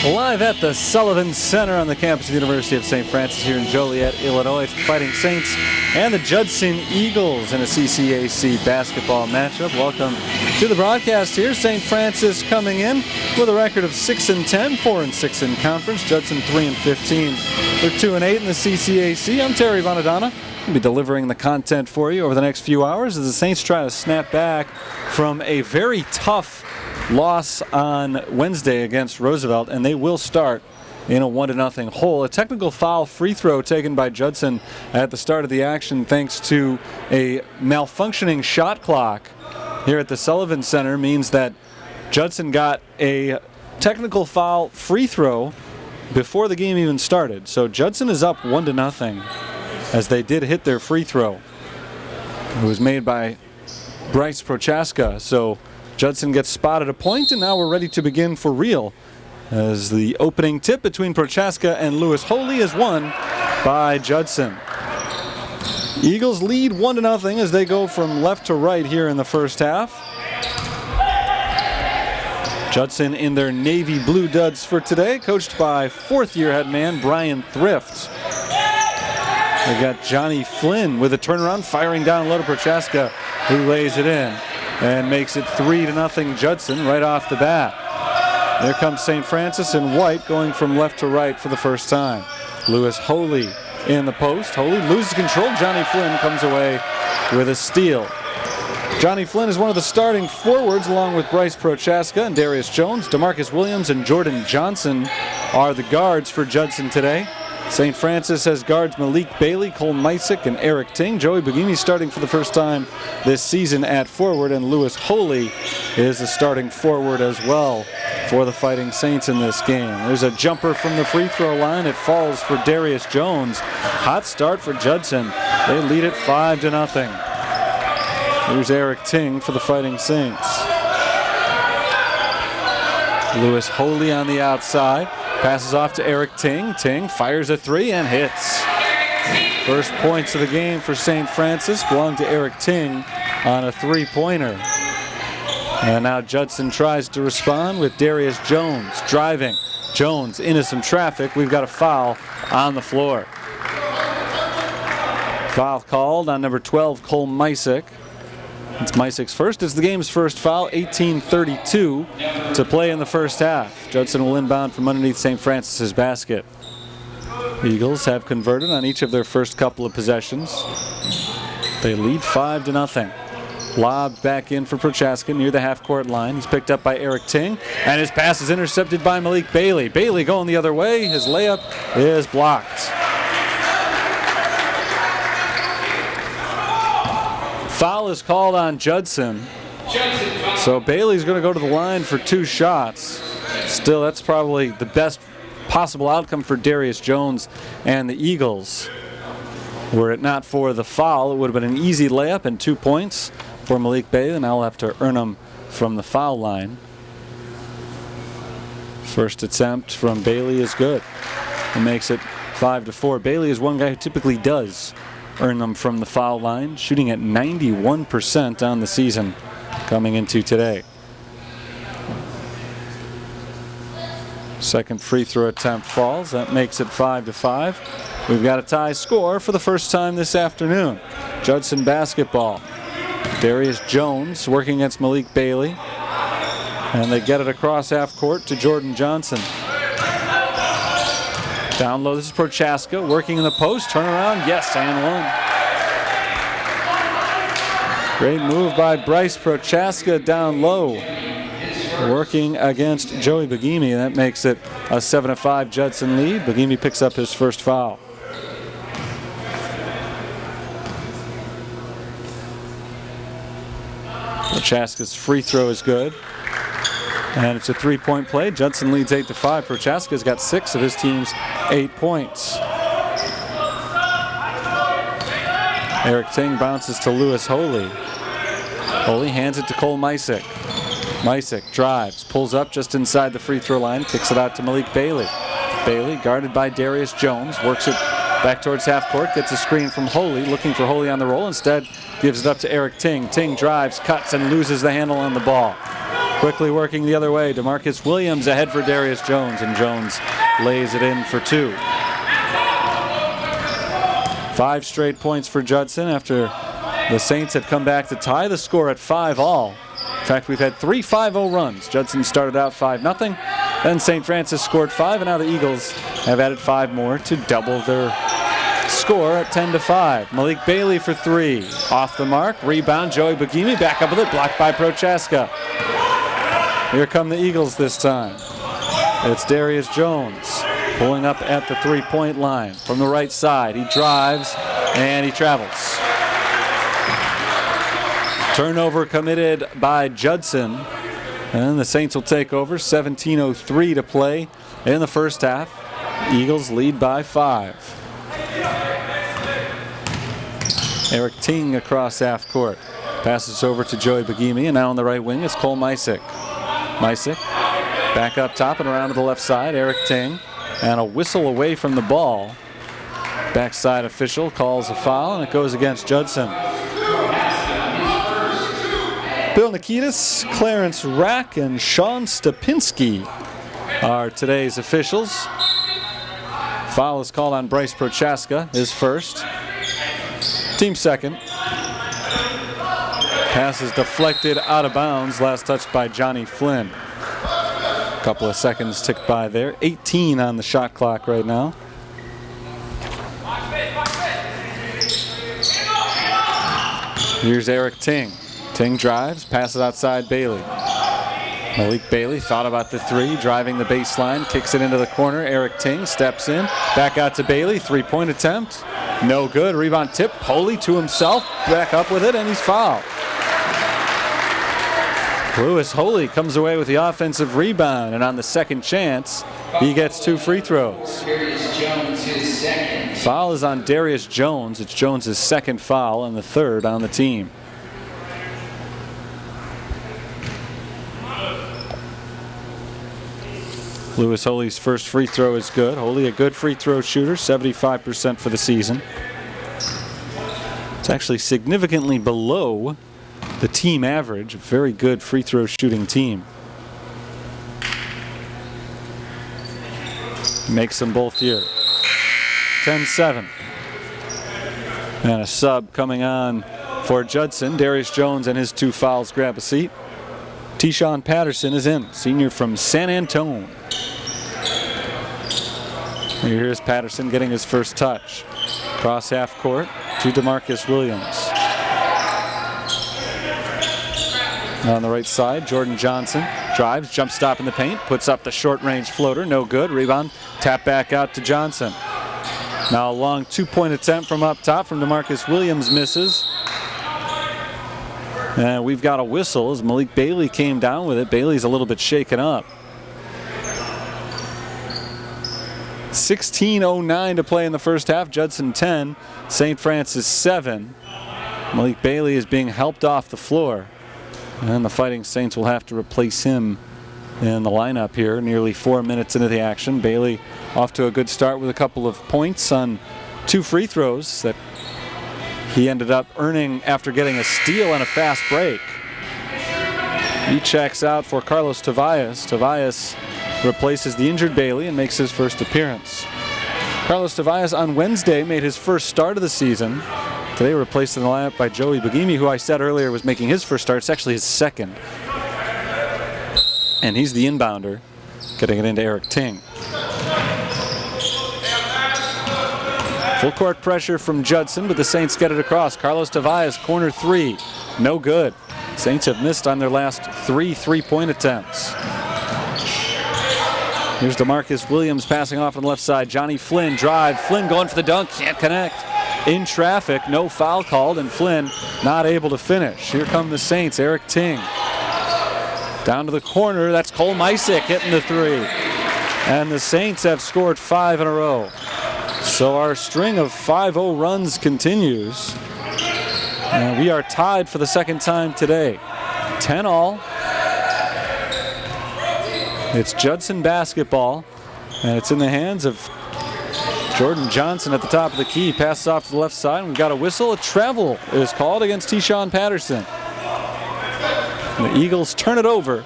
Live at the Sullivan Center on the campus of the University of St. Francis here in Joliet, Illinois. It's the Fighting Saints and the Judson Eagles in a CCAC basketball matchup. Welcome to the broadcast here. St. Francis coming in with a record of 6-10, 4-6 in conference. Judson 3-15. They're 2-8 in the CCAC. I'm Terry Bonadonna. We'll be delivering the content for you over the next few hours as the Saints try to snap back from a very tough loss on Wednesday against Roosevelt, and they will start in a 1-0 hole. A technical foul free throw taken by Judson at the start of the action thanks to a malfunctioning shot clock here at the Sullivan Center means that Judson got a technical foul free throw before the game even started. So Judson is up 1-0 as they did hit their free throw. It was made by Bryce Prochaska. So Judson gets spotted a point, and now we're ready to begin for real as the opening tip between Prochaska and Lewis Holy is won by Judson. Eagles lead 1-0 as they go from left to right here in the first half. Judson in their navy blue duds for today, coached by fourth-year head man Brian Thrift. They got Johnny Flynn with a turnaround, firing down low to Prochaska, who lays it in and makes it 3-0 Judson right off the bat. There comes St. Francis in white going from left to right for the first time. Lewis Holy in the post. Holy loses control. Johnny Flynn comes away with a steal. Johnny Flynn is one of the starting forwards along with Bryce Prochaska and Darius Jones. DeMarcus Williams and Jordan Johnson are the guards for Judson today. St. Francis has guards Malik Bailey, Cole Mysick, and Eric Ting. Joey Bugimi starting for the first time this season at forward, and Lewis Holy is the starting forward as well for the Fighting Saints in this game. There's a jumper from the free throw line. It falls for Darius Jones. Hot start for Judson. They lead it 5-0. Here's Eric Ting for the Fighting Saints. Lewis Holy on the outside. Passes off to Eric Ting. Ting fires a three and hits. First points of the game for St. Francis belong to Eric Ting on a three-pointer. And now Judson tries to respond with Darius Jones driving. Jones into some traffic. We've got a foul on the floor. Foul called on number 12, Cole Mysick. It's Mysick's first. It's the game's first foul. 18:32 to play in the first half. Judson will inbound from underneath St. Francis's basket. Eagles have converted on each of their first couple of possessions. They lead 5-0. Lobbed back in for Prochaska near the half-court line. He's picked up by Eric Ting, and his pass is intercepted by Malik Bailey. Bailey going the other way. His layup is blocked. Foul is called on Judson. So Bailey's going to go to the line for two shots. Still, that's probably the best possible outcome for Darius Jones and the Eagles. Were it not for the foul, it would have been an easy layup and 2 points for Malik Bailey. Now we'll have to earn them from the foul line. First attempt from Bailey is good. It makes it 5-4. Bailey is one guy who typically does earn them from the foul line, shooting at 91% on the season coming into today. Second free throw attempt falls. That makes it 5-5. We've got a tie score for the first time this afternoon. Judson basketball. Darius Jones working against Malik Bailey. And they get it across half court to Jordan Johnson. Down low, this is Prochaska working in the post. Turnaround, yes, and one. Great move by Bryce Prochaska down low. Working against Joey Bugimi. That makes it a 7-5 Judson lead. Bugimi picks up his first foul. Prochaska's free throw is good. And it's a three-point play. Judson leads 8-5. Prochaska's got 6 of his team's 8 points. Eric Ting bounces to Lewis Holy. Holy hands it to Cole Mysick. Mysick drives, pulls up just inside the free throw line, kicks it out to Malik Bailey. Bailey, guarded by Darius Jones, works it back towards half court, gets a screen from Holy, looking for Holy on the roll. Instead, gives it up to Eric Ting. Ting drives, cuts, and loses the handle on the ball. Quickly working the other way, DeMarcus Williams ahead for Darius Jones, and Jones lays it in for 2. 5 straight points for Judson after the Saints had come back to tie the score at 5-all. In fact, we've had 3 5-0 runs. Judson started out 5-0, then St. Francis scored 5, and now the Eagles have added 5 more to double their score at 10-5. Malik Bailey for 3. Off the mark, rebound, Joey Bagimi back up with it, blocked by Prochaska. Here come the Eagles this time. It's Darius Jones pulling up at the 3-point line from the right side. He drives and he travels. Turnover committed by Judson, and the Saints will take over. 17:03 to play in the first half. Eagles lead by 5. Eric Ting across half court. Passes over to Joey Bagimi, and now on the right wing is Cole Mysick. Mysick back up top and around to the left side. Eric Ting, and a whistle away from the ball. Backside official calls a foul, and it goes against Judson. Bill Nikitas, Clarence Rack, and Sean Stapinski are today's officials. Foul is called on Bryce Prochaska, his first. Team second. Pass is deflected out of bounds, last touched by Johnny Flynn. A couple of seconds ticked by there. 18 on the shot clock right now. Here's Eric Ting. Ting drives, passes outside Bailey. Malik Bailey thought about the 3, driving the baseline, kicks it into the corner. Eric Ting steps in, back out to Bailey, 3-point attempt. No good, rebound tip, Holy to himself, back up with it, and he's fouled. Lewis Holy comes away with the offensive rebound, and on the second chance, he gets 2 free throws. Foul is on Darius Jones. It's Jones' second foul and the 3rd on the team. Lewis Holy's first free throw is good. Holy, a good free throw shooter, 75% for the season. It's actually significantly below the team average. A very good free throw shooting team. Makes them both here. 10-7. And a sub coming on for Judson. Darius Jones and his 2 fouls grab a seat. T-Shawn Patterson is in, senior from San Antone. Here's Patterson getting his first touch. Cross half court to DeMarcus Williams. On the right side, Jordan Johnson drives, jump stop in the paint, puts up the short range floater, no good. Rebound, tap back out to Johnson. Now a long 2-point attempt from up top from DeMarcus Williams misses. And we've got a whistle as Malik Bailey came down with it. Bailey's a little bit shaken up. 16:09 to play in the first half. Judson 10, St. Francis 7. Malik Bailey is being helped off the floor, and the Fighting Saints will have to replace him in the lineup here nearly 4 minutes into the action. Bailey off to a good start with a couple of points on 2 free throws that he ended up earning after getting a steal and a fast break. He checks out for Carlos Tobias. Tobias replaces the injured Bailey and makes his first appearance. Carlos Tobias on Wednesday made his first start of the season. Today replaced in the lineup by Joey Bagimi, who I said earlier was making his first start. It's actually his second. And he's the inbounder, getting it into Eric Ting. Full court pressure from Judson, but the Saints get it across. Carlos Tobias, corner 3, no good. Saints have missed on their last 3 3-point attempts. Here's DeMarcus Williams passing off on the left side. Johnny Flynn drive. Flynn going for the dunk. Can't connect. In traffic. No foul called, and Flynn not able to finish. Here come the Saints. Eric Ting. Down to the corner. That's Cole Mysick hitting the 3. And the Saints have scored 5 in a row. So our string of 5-0 runs continues. And we are tied for the second time today. 10-all. It's Judson basketball, and it's in the hands of Jordan Johnson at the top of the key. Passes off to the left side, and we've got a whistle. A travel is called against T-Shawn Patterson. And the Eagles turn it over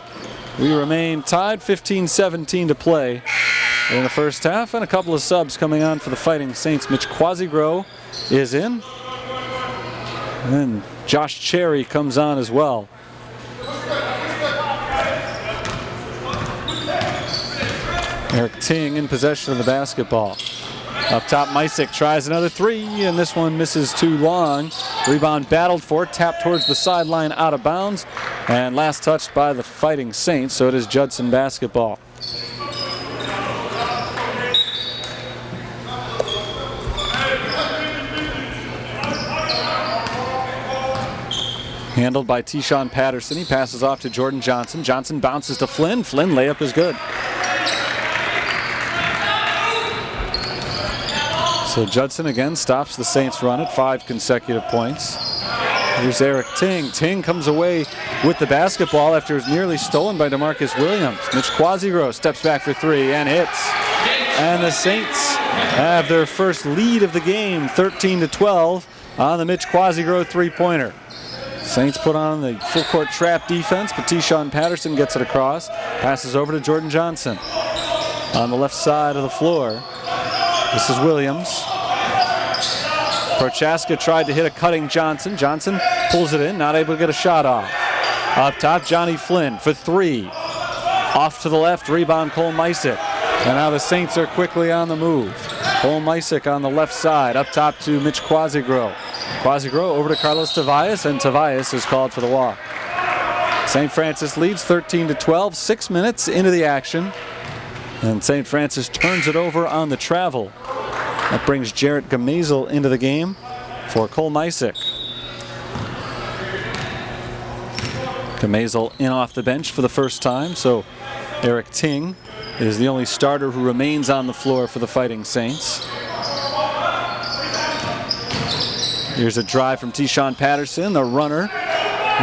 We remain tied, 15-17 to play in the first half, and a couple of subs coming on for the Fighting Saints. Mitch Quasigro is in, and then Josh Cherry comes on as well. Eric Ting in possession of the basketball. Up top, Misick tries another three, and this one misses too long. Rebound battled for, tapped towards the sideline, out of bounds, and last touched by the Fighting Saints, so it is Judson basketball. Handled by Tyshawn Patterson. He passes off to Jordan Johnson. Johnson bounces to Flynn. Flynn layup is good. So Judson again stops the Saints run at 5 consecutive points. Here's Eric Ting. Ting comes away with the basketball after it was nearly stolen by DeMarcus Williams. Mitch Quasigro steps back for three and hits. And the Saints have their first lead of the game, 13-12 on the Mitch Quasigro three-pointer. Saints put on the full court trap defense, but Tyshawn Patterson gets it across. Passes over to Jordan Johnson on the left side of the floor. This is Williams. Prochaska tried to hit a cutting Johnson. Johnson pulls it in, not able to get a shot off. Up top, Johnny Flynn for three. Off to the left, rebound Cole Misick. And now the Saints are quickly on the move. Cole Misick on the left side, up top to Mitch Quasigro. Quasigro over to Carlos Tavares, and Tavares is called for the walk. St. Francis leads 13-12, 6 minutes into the action. And St. Francis turns it over on the travel. That brings Jarrett Gamazel into the game for Cole Misick. Gamazel in off the bench for the first time, so Eric Ting is the only starter who remains on the floor for the Fighting Saints. Here's a drive from Tyshawn Patterson, the runner.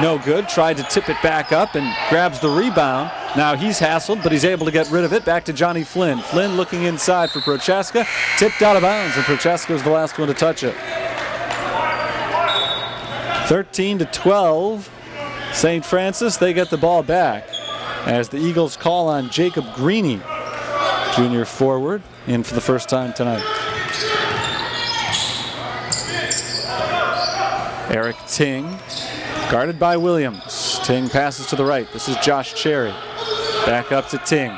No good, tried to tip it back up and grabs the rebound. Now he's hassled, but he's able to get rid of it. Back to Johnny Flynn. Flynn looking inside for Prochaska. Tipped out of bounds, and Prochaska was the last one to touch it. 13-12. St. Francis, they get the ball back as the Eagles call on Jacob Greeny, junior forward, in for the first time tonight. Eric Ting, guarded by Williams. Ting passes to the right. This is Josh Cherry. Back up to Ting.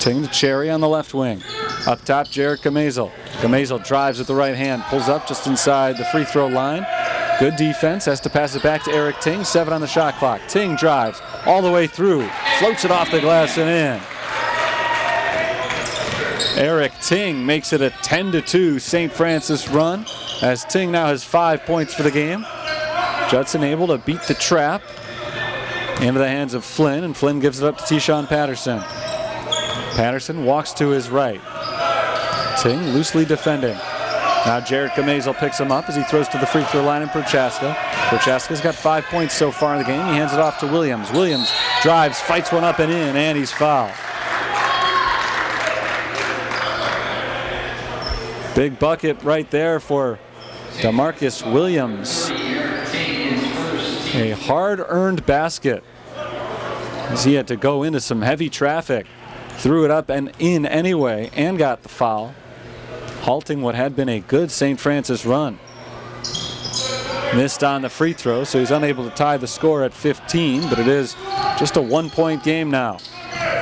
Ting to Cherry on the left wing. Up top, Jarrett Gamazel. Gamazel drives with the right hand, pulls up just inside the free throw line. Good defense, has to pass it back to Eric Ting. 7 on the shot clock. Ting drives all the way through, floats it off the glass and in. Eric Ting makes it a 10-2 St. Francis run, as Ting now has 5 points for the game. Judson able to beat the trap into the hands of Flynn, and Flynn gives it up to Tyshawn Patterson. Patterson walks to his right. Ting loosely defending. Now Jarrett Gamazel picks him up as he throws to the free throw line in Prochaska. Prochaska's got 5 points so far in the game. He hands it off to Williams. Williams drives, fights one up and in, and he's fouled. Big bucket right there for DeMarcus Williams. A hard-earned basket as he had to go into some heavy traffic. Threw it up and in anyway and got the foul, halting what had been a good St. Francis run. Missed on the free throw, so he's unable to tie the score at 15, but it is just a 1-point game now.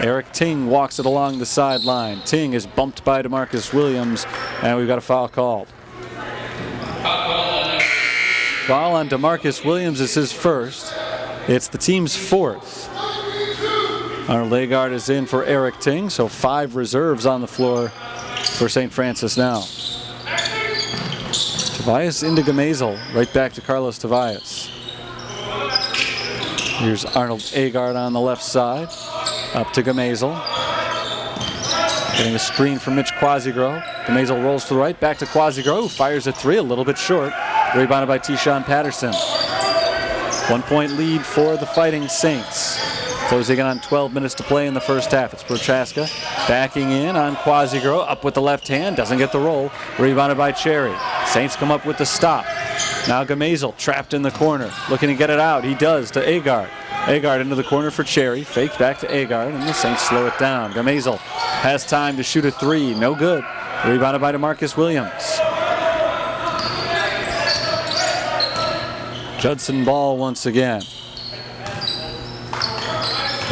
Eric Ting walks it along the sideline. Ting is bumped by DeMarcus Williams, and we've got a foul called. Foul on DeMarcus Williams is his first. It's the team's fourth. Our lay guard is in for Eric Ting, so 5 reserves on the floor for St. Francis now. Tobias into Gamazel, right back to Carlos Tavares. Here's Arnold Agard on the left side, up to Gamazel. Getting a screen from Mitch Quasigro. Gamazel rolls to the right, back to Quasigro, who fires a 3, a little bit short. Rebounded by Tyshawn Patterson. 1-point lead for the Fighting Saints. Closing in on 12 minutes to play in the first half. It's Prochaska backing in on Quasigro, up with the left hand, doesn't get the roll. Rebounded by Cherry. Saints come up with the stop. Now Gamazel trapped in the corner, looking to get it out. He does to Agard. Agard into the corner for Cherry. Faked back to Agard, and the Saints slow it down. Gamazel has time to shoot a three. No good. Rebounded by DeMarcus Williams. Judson ball once again.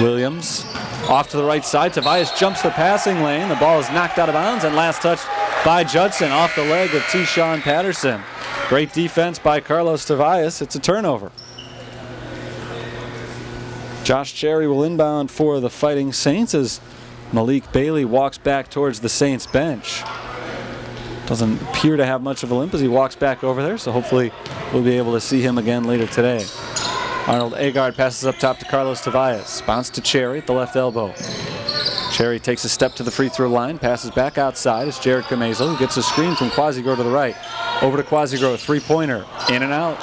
Williams off to the right side. Tobias jumps the passing lane. The ball is knocked out of bounds, and last touch by Judson off the leg of T-Shawn Patterson. Great defense by Carlos Tobias. It's a turnover. Josh Cherry will inbound for the Fighting Saints as Malik Bailey walks back towards the Saints bench. Doesn't appear to have much of a limp as he walks back over there, so hopefully we'll be able to see him again later today. Arnold Agard passes up top to Carlos Tobias. Bounce to Cherry at the left elbow. Cherry takes a step to the free throw line, passes back outside. It's Jared Gamazel who gets a screen from Quasigro to the right. Over to Quasigro, three-pointer, in and out.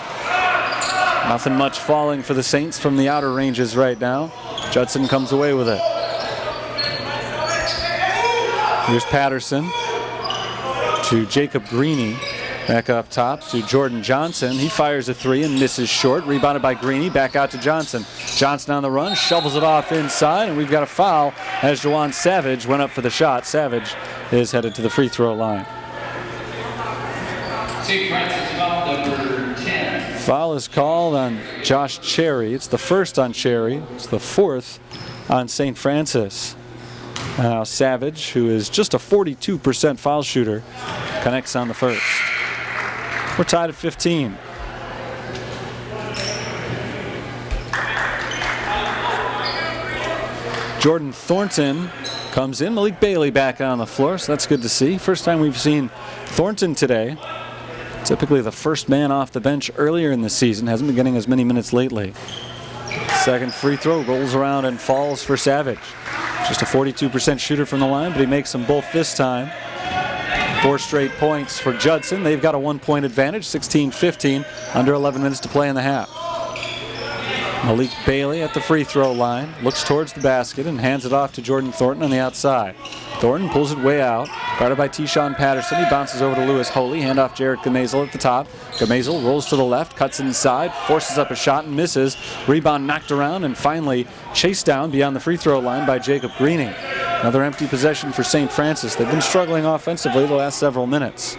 Nothing much falling for the Saints from the outer ranges right now. Judson comes away with it. Here's Patterson to Jacob Greeny. Back up top to Jordan Johnson. He fires a three and misses short. Rebounded by Greeny. Back out to Johnson. Johnson on the run. Shovels it off inside. And we've got a foul as Juwan Savage went up for the shot. Savage is headed to the free throw line. Foul is called on Josh Cherry. It's the first on Cherry. It's the fourth on St. Francis. Now Savage, who is just a 42% foul shooter, connects on the first. We're tied at 15. Jordan Thornton comes in. Malik Bailey back on the floor, so that's good to see. First time we've seen Thornton today. Typically the first man off the bench earlier in the season. Hasn't been getting as many minutes lately. Second free throw rolls around and falls for Savage. Just a 42% shooter from the line, but he makes them both this time. 4 straight points for Judson. They've got a 1-point advantage, 16-15, under 11 minutes to play in the half. Malik Bailey at the free throw line, looks towards the basket and hands it off to Jordan Thornton on the outside. Thornton pulls it way out, guarded by T-Shawn Patterson. He bounces over to Lewis Holy, handoff Jared Gamazel at the top. Gamazel rolls to the left, cuts inside, forces up a shot and misses. Rebound knocked around and finally chased down beyond the free throw line by Jacob Greeny. Another empty possession for St. Francis. They've been struggling offensively the last several minutes.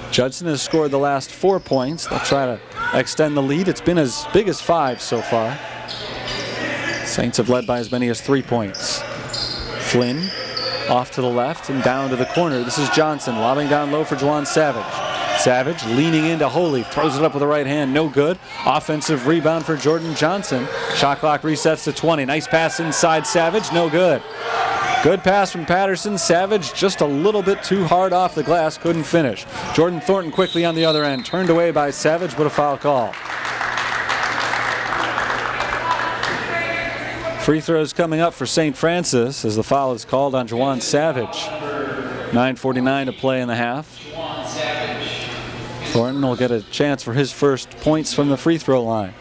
Judson has scored the last 4 points. They'll try to extend the lead. It's been as big as 5 so far. Saints have led by as many as 3 points. Flynn off to the left and down to the corner. This is Johnson lobbing down low for Juwan Savage. Savage leaning into Holy, throws it up with the right hand, no good. Offensive rebound for Jordan Johnson. Shot clock resets to 20. Nice pass inside Savage, no good. Good pass from Patterson. Savage just a little bit too hard off the glass, couldn't finish. Jordan Thornton quickly on the other end, turned away by Savage, but a foul call. Free throws coming up for St. Francis as the foul is called on Juwan Savage. 9:49 to play in the half. Thornton will get a chance for his first points from the free throw line.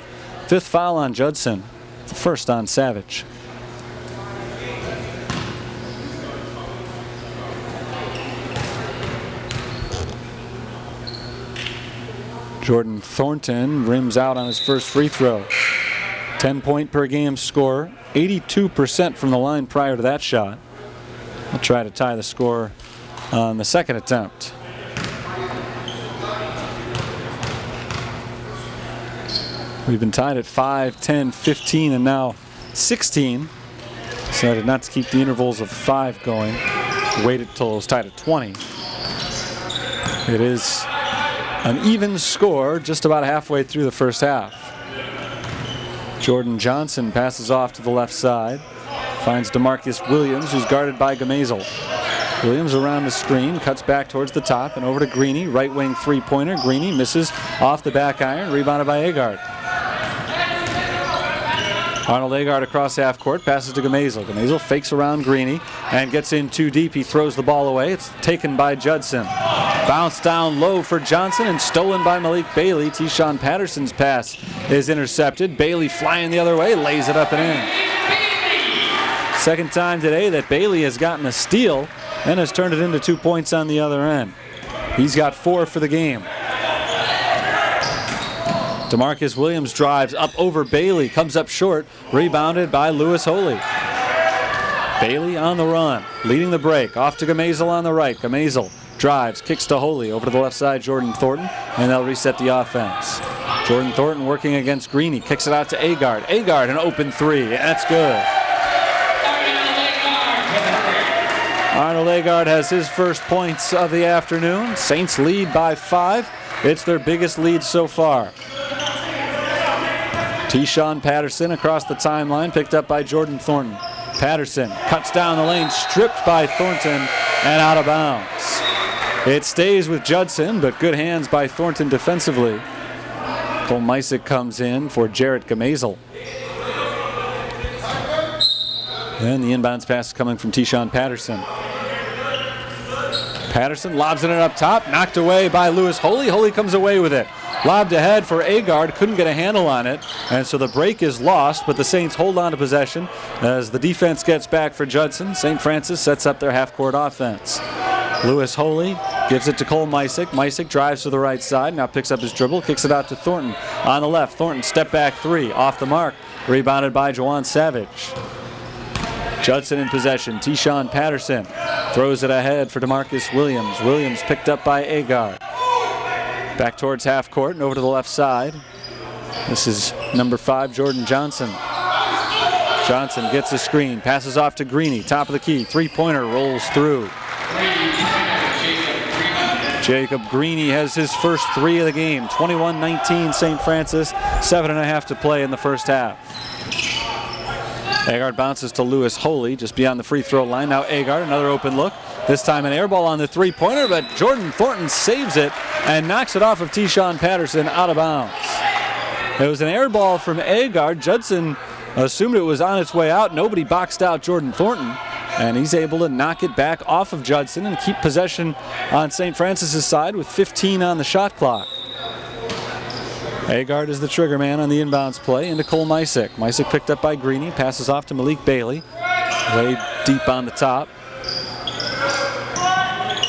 5th foul on Judson, the first on Savage. Jordan Thornton rims out on his first free throw. 10-point per game score, 82% from the line prior to that shot. He'll try to tie the score on the second attempt. We've been tied at 5, 10, 15, and now 16. Decided not to keep the intervals of 5 going. Waited till it was tied at 20. It is an even score just about halfway through the first half. Jordan Johnson passes off to the left side. Finds DeMarcus Williams, who's guarded by Gamazel. Williams around the screen, cuts back towards the top and over to Greeny. Right wing three-pointer. Greeny misses off the back iron, rebounded by Agard. Arnold Agard across half court, passes to Gamazel. Gamazel fakes around Greeny and gets in too deep. He throws the ball away. It's taken by Judson. Bounce down low for Johnson and stolen by Malik Bailey. T-Shawn Patterson's pass is intercepted. Bailey flying the other way, lays it up and in. Second time today that Bailey has gotten a steal and has turned it into 2 points on the other end. He's got 4 for the game. DeMarcus Williams drives up over Bailey, comes up short, rebounded by Lewis Holy. Bailey on the run, leading the break, off to Gamazel on the right. Gamazel drives, kicks to Holy, over to the left side, Jordan Thornton, and they'll reset the offense. Jordan Thornton working against Greeny, kicks it out to Agard. Agard, an open three, and that's good. Arnold Agard has his first points of the afternoon. Saints lead by 5. It's their biggest lead so far. T-Shawn Patterson across the timeline, picked up by Jordan Thornton. Patterson cuts down the lane, stripped by Thornton, and out of bounds. It stays with Judson, but good hands by Thornton defensively. Cole Misick comes in for Jarrett Gamazel. And the inbounds pass is coming from T-Shawn Patterson. Patterson lobs it up top, knocked away by Lewis Holy. Holy comes away with it. Lobbed ahead for Agard, couldn't get a handle on it, and so the break is lost, but the Saints hold on to possession as the defense gets back for Judson. St. Francis sets up their half-court offense. Lewis Holy gives it to Cole Misick. Misick drives to the right side, now picks up his dribble, kicks it out to Thornton. On the left, Thornton step back three, off the mark, rebounded by Juwan Savage. Judson in possession. T-Shawn Patterson throws it ahead for DeMarcus Williams. Williams picked up by Agard. Back towards half court and over to the left side. This is number 5, Jordan Johnson. Johnson gets a screen, passes off to Greeny, top of the key. Three-pointer rolls through. Jacob Greeny has his first 3 of the game. 21-19 St. Francis, 7.5 to play in the first half. Agard bounces to Lewis Holy just beyond the free throw line. Now Agard, another open look. This time an air ball on the three-pointer, but Jordan Thornton saves it and knocks it off of T-Shawn Patterson out of bounds. It was an air ball from Agard. Judson assumed it was on its way out. Nobody boxed out Jordan Thornton, and he's able to knock it back off of Judson and keep possession on St. Francis' side with 15 on the shot clock. Agard is the trigger man on the inbounds play into Cole Misick. Misick picked up by Greeny, passes off to Malik Bailey. Way deep on the top.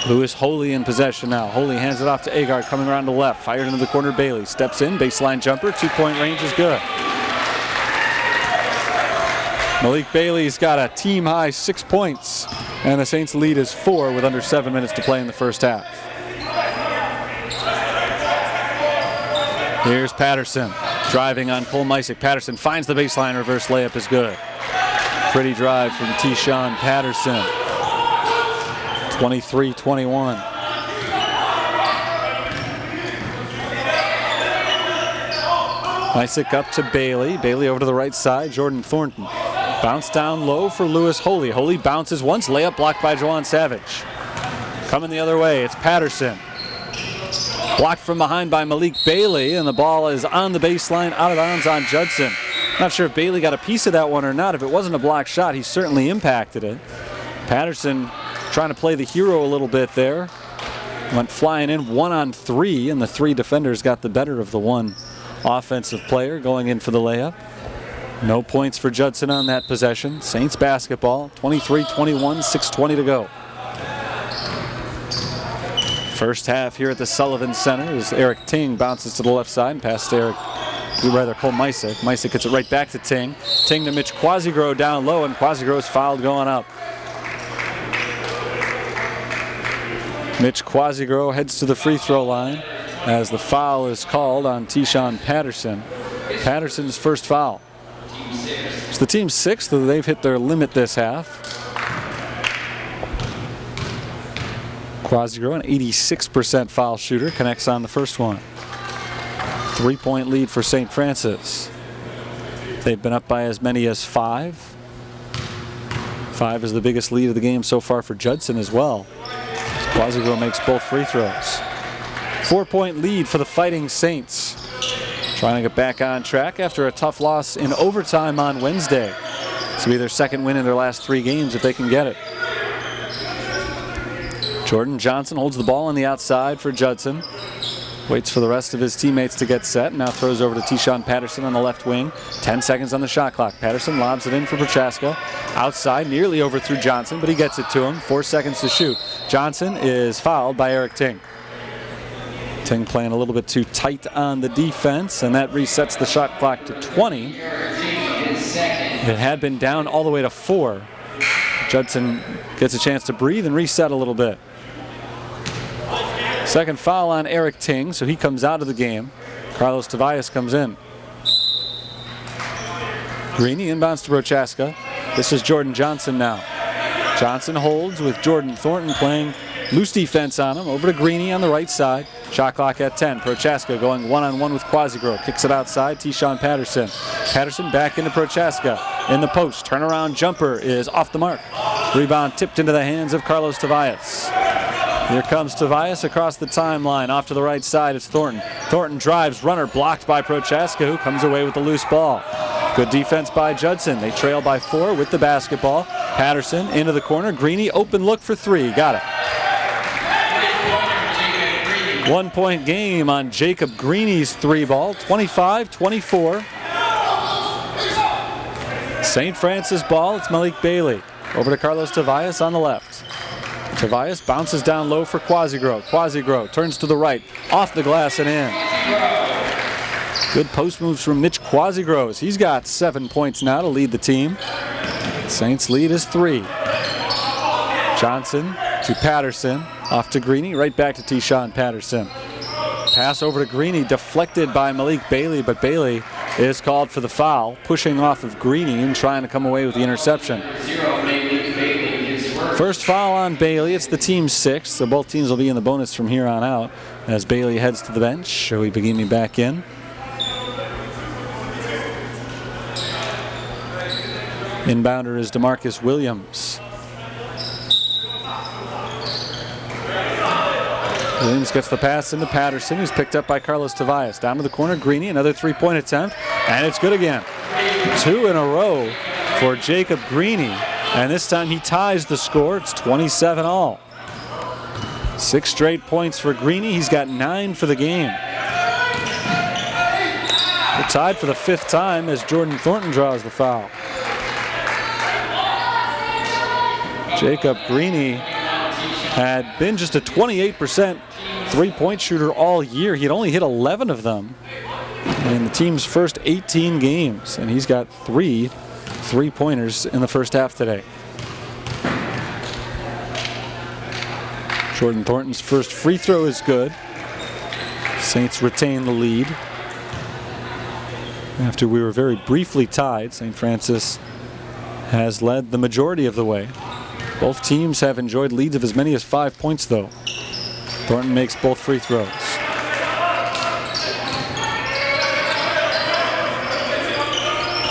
Lewis Holy in possession now. Holy hands it off to Agard, coming around the left. Fired into the corner, Bailey. Steps in, baseline jumper, 2-point range is good. Malik Bailey's got a team-high 6 points, and the Saints lead is 4 with under 7 minutes to play in the first half. Here's Patterson driving on Cole Misick. Patterson finds the baseline, reverse layup is good. Pretty drive from T-Shawn Patterson. 23-21. Misick up to Bailey. Bailey over to the right side. Jordan Thornton. Bounce down low for Lewis Holy. Holy bounces once. Layup blocked by Juwan Savage. Coming the other way, it's Patterson. Blocked from behind by Malik Bailey, and the ball is on the baseline, out of bounds on Judson. Not sure if Bailey got a piece of that one or not. If it wasn't a blocked shot, he certainly impacted it. Patterson trying to play the hero a little bit there. Went flying in 1-on-3, and the 3 defenders got the better of the 1 offensive player going in for the layup. No points for Judson on that possession. Saints basketball, 23-21, 6:20 to go. First half here at the Sullivan Center as Eric Ting bounces to the left side and passes to Cole Misick. Misick gets it right back to Ting. Ting to Mitch Quasigro down low, and Quasigro's fouled going up. Mitch Quasigro heads to the free throw line as the foul is called on T-Shawn Patterson. Patterson's first foul. It's the team's 6th, though they've hit their limit this half. Quasigro, an 86% foul shooter, connects on the first one. 3-point lead for St. Francis. They've been up by as many as 5. 5 is the biggest lead of the game so far for Judson as well. Quasigro makes both free throws. 4-point lead for the Fighting Saints. Trying to get back on track after a tough loss in overtime on Wednesday. This will be their 2nd win in their last 3 games if they can get it. Jordan Johnson holds the ball on the outside for Judson. Waits for the rest of his teammates to get set. Now throws over to T-Shawn Patterson on the left wing. 10 seconds on the shot clock. Patterson lobs it in for Prochaska. Outside, nearly overthrew Johnson, but he gets it to him. 4 seconds to shoot. Johnson is fouled by Eric Ting. Ting playing a little bit too tight on the defense, and that resets the shot clock to 20. It had been down all the way to 4. Judson gets a chance to breathe and reset a little bit. Second foul on Eric Ting, so he comes out of the game. Carlos Tobias comes in. Greeny inbounds to Prochaska. This is Jordan Johnson now. Johnson holds with Jordan Thornton playing loose defense on him. Over to Greeny on the right side. Shot clock at 10. Prochaska going one-on-one with Quasigrove. Kicks it outside. T-Shawn Patterson. Patterson back into Prochaska. In the post. Turnaround jumper is off the mark. Rebound tipped into the hands of Carlos Tobias. Here comes Tobias across the timeline. Off to the right side, it's Thornton. Thornton drives, runner blocked by Prochaska, who comes away with the loose ball. Good defense by Judson. They trail by 4 with the basketball. Patterson into the corner. Greeny, open look for 3. Got it. 1 point game on Jacob Greeny's 3 ball. 25-24. St. Francis ball. It's Malik Bailey. Over to Carlos Tobias on the left. Tobias bounces down low for Quasigrove. Quasigrove turns to the right, off the glass and in. Good post moves from Mitch Quasigrove. He's got 7 points now to lead the team. Saints lead is 3. Johnson to Patterson, off to Greeny, right back to T-Shawn Patterson. Pass over to Greeny, deflected by Malik Bailey, but Bailey is called for the foul, pushing off of Greeny and trying to come away with the interception. First foul on Bailey. It's the team's 6th, so both teams will be in the bonus from here on out as Bailey heads to the bench. Joey Bagimi back in. Inbounder is DeMarcus Williams. Williams gets the pass into Patterson, who's picked up by Carlos Tobias. Down to the corner, Greeny, another 3-point attempt, and it's good again. 2 in a row for Jacob Greeny. And this time he ties the score. It's 27-all. 6 straight points for Greeny. He's got 9 for the game. They're tied for the 5th time as Jordan Thornton draws the foul. Jacob Greeny had been just a 28% 3-point shooter all year. He had only hit 11 of them in the team's first 18 games. And he's got 3 3-pointers in the first half today. Jordan Thornton's first free throw is good. Saints retain the lead. After we were very briefly tied, St. Francis has led the majority of the way. Both teams have enjoyed leads of as many as 5 points, though. Thornton makes both free throws.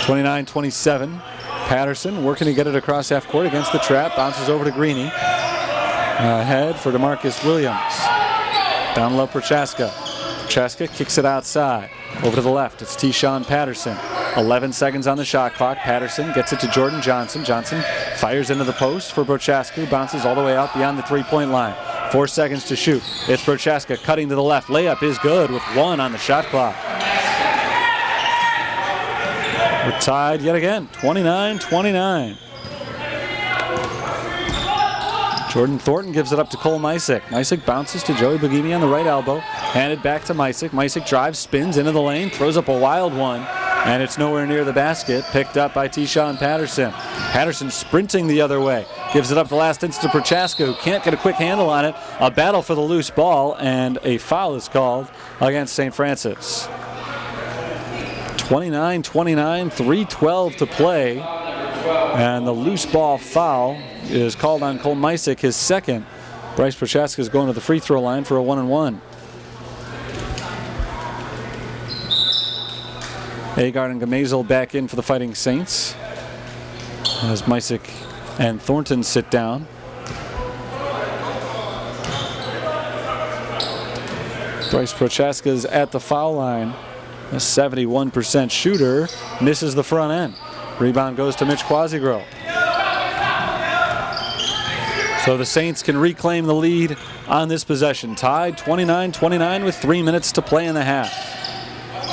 (29-27). Patterson working to get it across half court against the trap. Bounces over to Greeny. Ahead for DeMarcus Williams. Down low Prochaska. Prochaska kicks it outside. Over to the left, it's T-Shawn Patterson. 11 seconds on the shot clock. Patterson gets it to Jordan Johnson. Johnson fires into the post for Prochaska, who bounces all the way out beyond the 3-point line. 4 seconds to shoot. It's Prochaska cutting to the left. Layup is good with 1 on the shot clock. We're tied yet again, 29-29. Jordan Thornton gives it up to Cole Misick. Misick bounces to Joey Bagimi on the right elbow. Handed back to Misick. Misick drives, spins into the lane, throws up a wild one, and it's nowhere near the basket. Picked up by T-Shawn Patterson. Patterson sprinting the other way. Gives it up the last instance to Prochaska, who can't get a quick handle on it. A battle for the loose ball, and a foul is called against St. Francis. 29-29, 3:12 to play. And the loose ball foul is called on Cole Misick, his second. Bryce Prochaska is going to the free throw line for a 1-and-1. Agard and Gamazel back in for the Fighting Saints as Misick and Thornton sit down. Bryce Prochaska is at the foul line. A 71% shooter misses the front end. Rebound goes to Mitch Quasigrove. So the Saints can reclaim the lead on this possession. Tied 29-29 with 3 minutes to play in the half.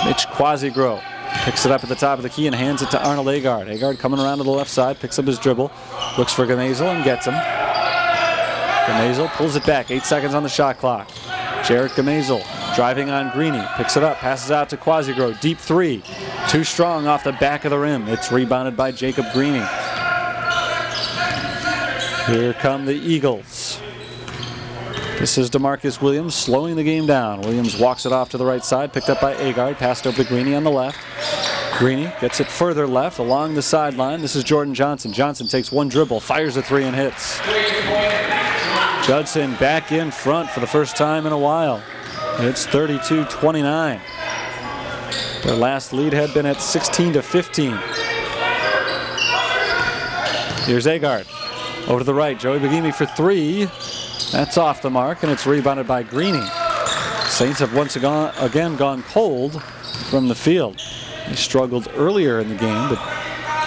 Mitch Quasigrove picks it up at the top of the key and hands it to Arnold Agard. Agard coming around to the left side, picks up his dribble, looks for Gamazel and gets him. Gamazel pulls it back, 8 seconds on the shot clock. Jarrett Gamazel driving on Greeny, picks it up, passes out to Quasigro, deep three, too strong off the back of the rim. It's rebounded by Jacob Greeny. Here come the Eagles. This is DeMarcus Williams slowing the game down. Williams walks it off to the right side, picked up by Agard, passed over to Greeny on the left. Greeny gets it further left along the sideline. This is Jordan Johnson. Johnson takes one dribble, fires a three and hits. Judson back in front for the first time in a while. It's 32-29. Their last lead had been at 16-15. Here's Agard. Over to the right, Joey Bagimi for three. That's off the mark, and it's rebounded by Greeny. Saints have once again gone cold from the field. They struggled earlier in the game, but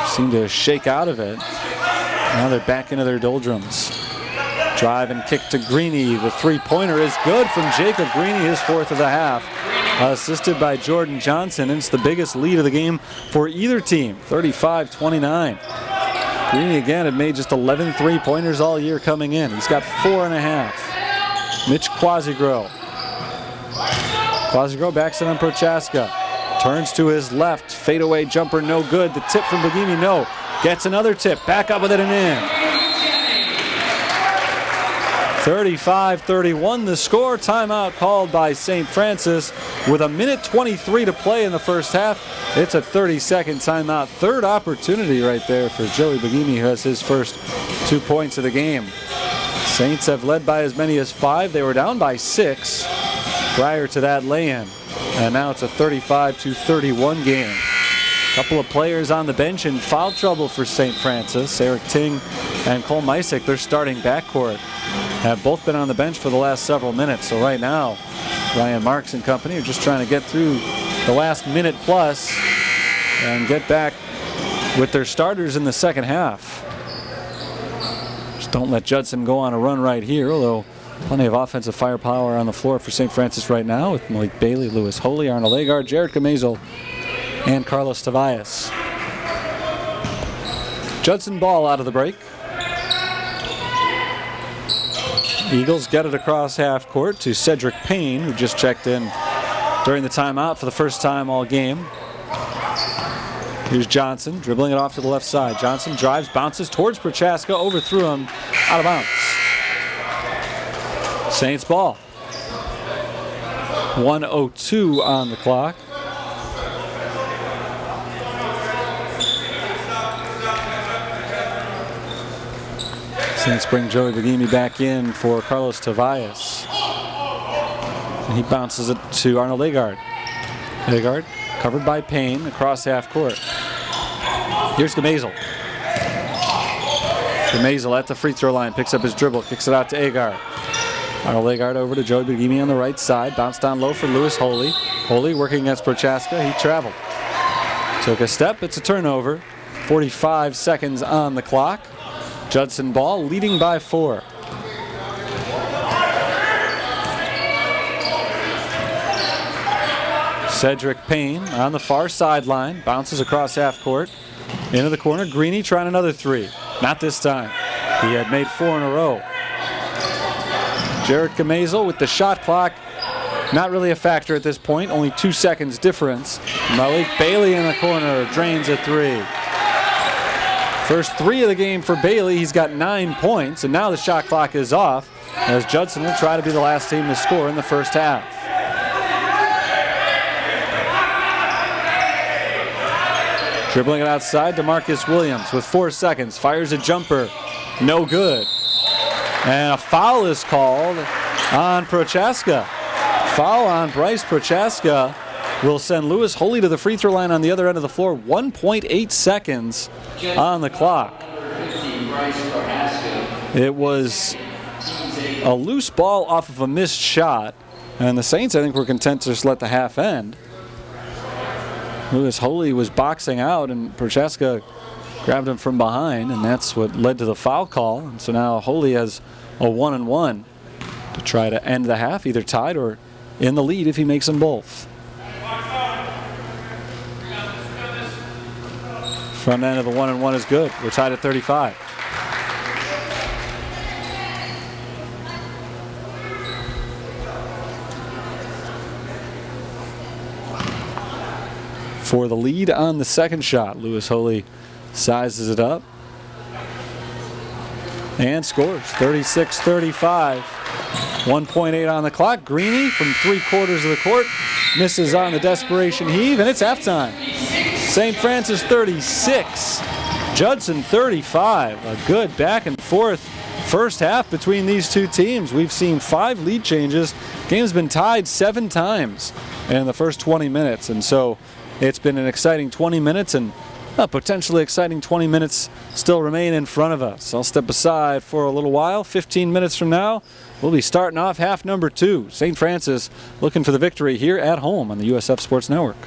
seemed to shake out of it. Now they're back into their doldrums. Drive and kick to Greeny. The three-pointer is good from Jacob Greeny, his fourth of the half. Assisted by Jordan Johnson, and it's the biggest lead of the game for either team, 35-29. Greeny again had made just 11 three-pointers all year coming in. He's got 4.5. Mitch Quasigro. Quasigro backs it on Prochaska. Turns to his left. Fadeaway jumper, no good. The tip from Bagimi, no. Gets another tip. Back up with it and in. 35-31 the score. Timeout called by St. Francis with 1:23 to play in the first half. It's a 30-second timeout. Third opportunity right there for Joey Bagimi, who has his first 2 points of the game. Saints have led by as many as 5. They were down by 6 prior to that lay-in. And now it's a 35-31 game. A couple of players on the bench in foul trouble for St. Francis. Eric Ting and Cole Mysick, their starting backcourt, have both been on the bench for the last several minutes. So right now, Ryan Marks and company are just trying to get through the last minute plus and get back with their starters in the second half. Just don't let Judson go on a run right here, although plenty of offensive firepower on the floor for St. Francis right now with Malik Bailey, Lewis Holy, Arnold Agard, Jared Camazel, and Carlos Tobias. Judson ball out of the break. Eagles get it across half court to Cedric Payne, who just checked in during the timeout for the first time all game. Here's Johnson dribbling it off to the left side. Johnson drives, bounces towards Prochaska, overthrew him, out of bounds. Saints ball. 1:02 on the clock. Saints bring Joey Bagimi back in for Carlos Tobias. And he bounces it to Arnold Agard. Agard covered by Payne across half court. Here's Camazel. Camazel at the free throw line, picks up his dribble, kicks it out to Agard. Arnold Agard over to Joey Bagimi on the right side. Bounce down low for Lewis Holy. Holy working against Prochaska. He traveled. Took a step. It's a turnover. 45 seconds on the clock. Judson ball leading by 4. Cedric Payne on the far sideline. Bounces across half court. Into the corner. Greeny trying another three. Not this time. He had made 4 in a row. Jared Camazel with the shot clock not really a factor at this point, only 2 seconds difference. Malik Bailey in the corner drains a 3. First 3 of the game for Bailey. He's got 9 points, and now the shot clock is off as Judson will try to be the last team to score in the first half. Dribbling it outside, DeMarcus Williams with 4 seconds, fires a jumper, no good. And a foul is called on Prochaska. Foul on Bryce Prochaska will send Lewis Holy to the free throw line on the other end of the floor. 1.8 seconds on the clock. It was a loose ball off of a missed shot, and the Saints, I think, were content to just let the half end. Lewis Holy was boxing out, and Prochaska grabbed him from behind, and that's what led to the foul call. And so now Holy has a 1-and-1 to try to end the half, either tied or in the lead if he makes them both. Front end of the 1-and-1 is good. We're tied at 35. for the lead on the second shot. Lewis Holy sizes it up and scores 36-35. 1.8 on the clock. Greeny from 3/4 of the court misses on the desperation heave, and it's halftime. St. Francis 36, Judson 35. A good back and forth first half between these two teams. We've seen 5 lead changes. Game's been tied 7 times in the first 20 minutes, and so it's been an exciting 20 minutes, and a potentially exciting 20 minutes still remain in front of us. I'll step aside for a little while. 15 minutes from now, we'll be starting off half number 2. St. Francis looking for the victory here at home on the USF Sports Network.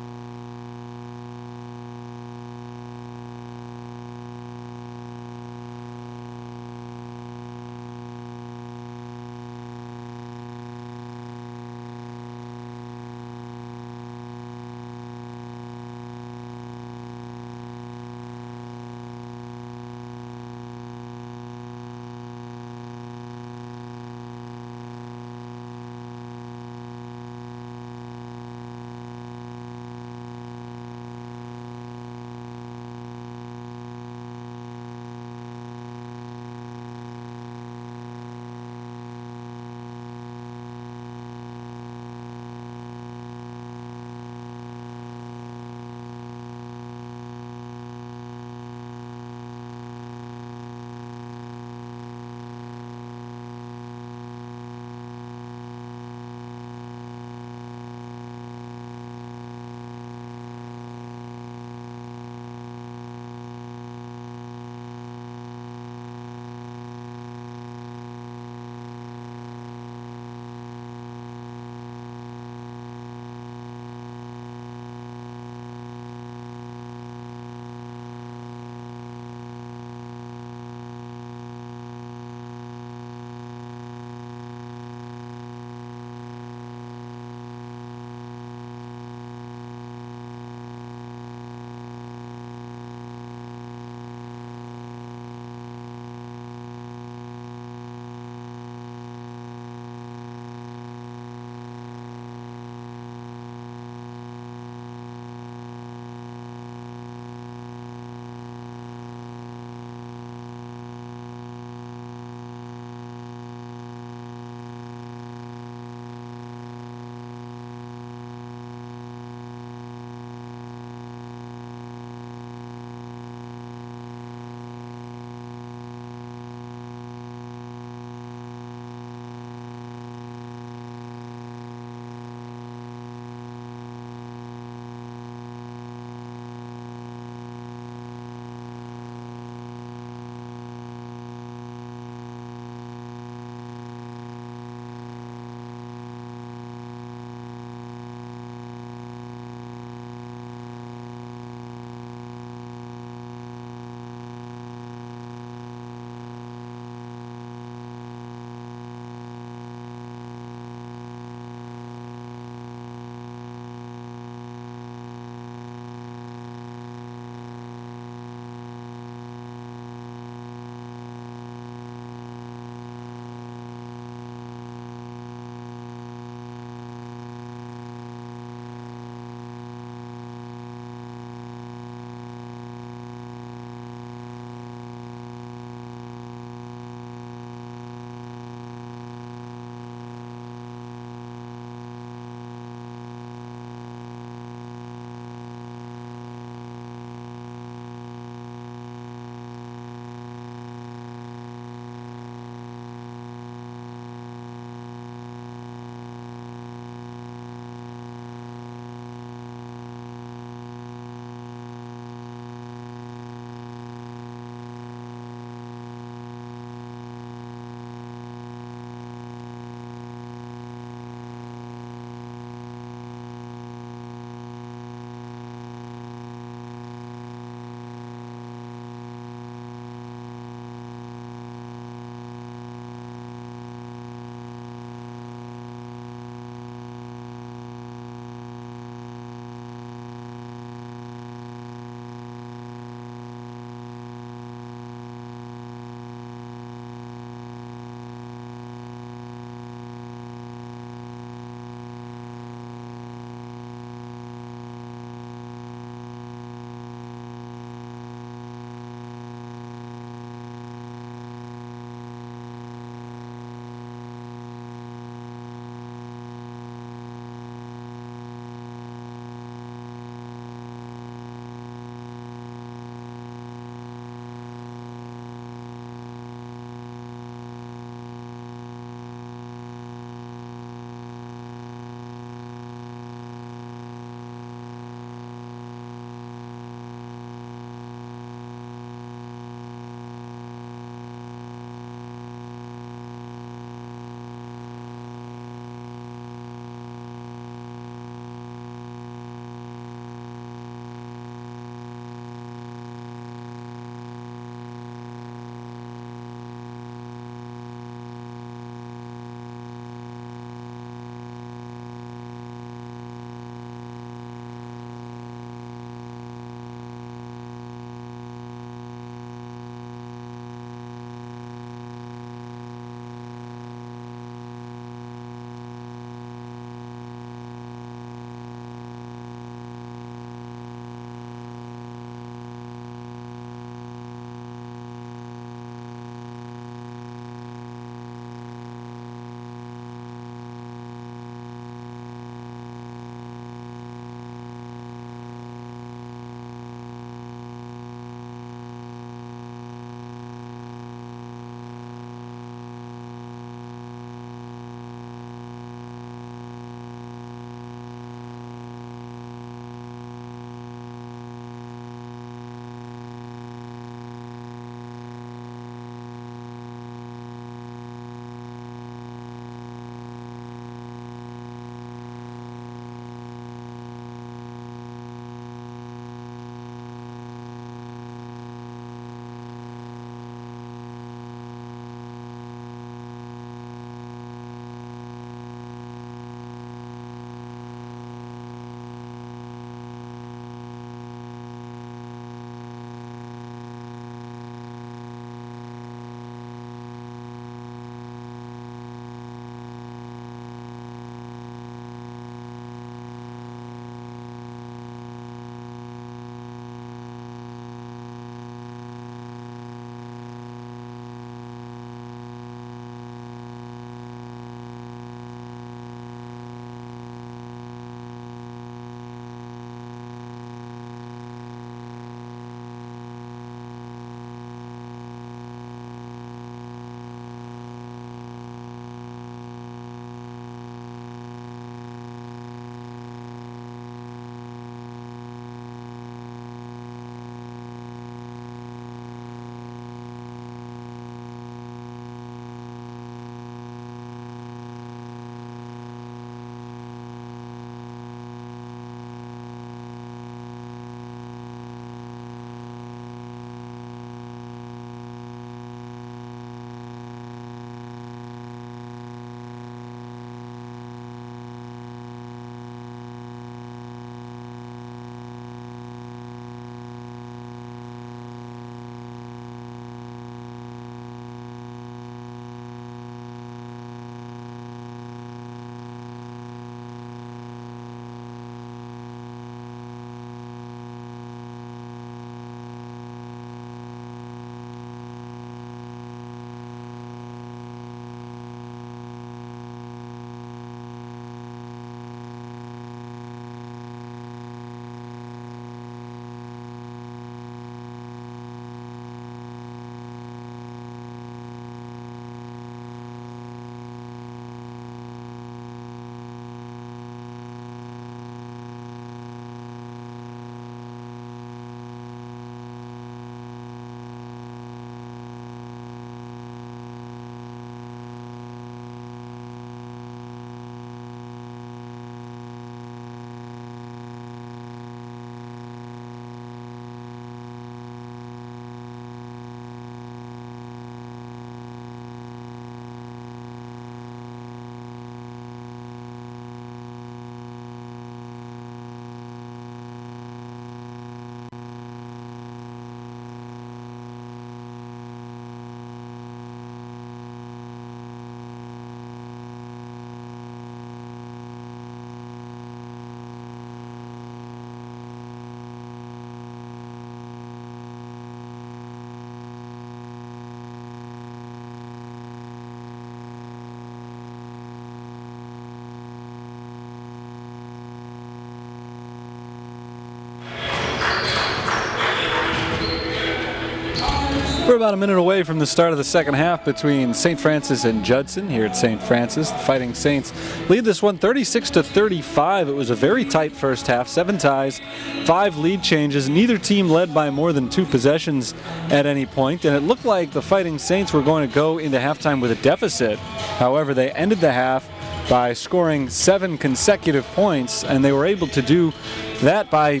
We're about a minute away from the start of the second half between St. Francis and Judson here at St. Francis. The Fighting Saints lead this one 36-35. It was a very tight first half, 7 ties, 5 lead changes. Neither team led by more than 2 possessions at any point, and it looked like the Fighting Saints were going to go into halftime with a deficit. However, they ended the half by scoring 7 consecutive points, and they were able to do that by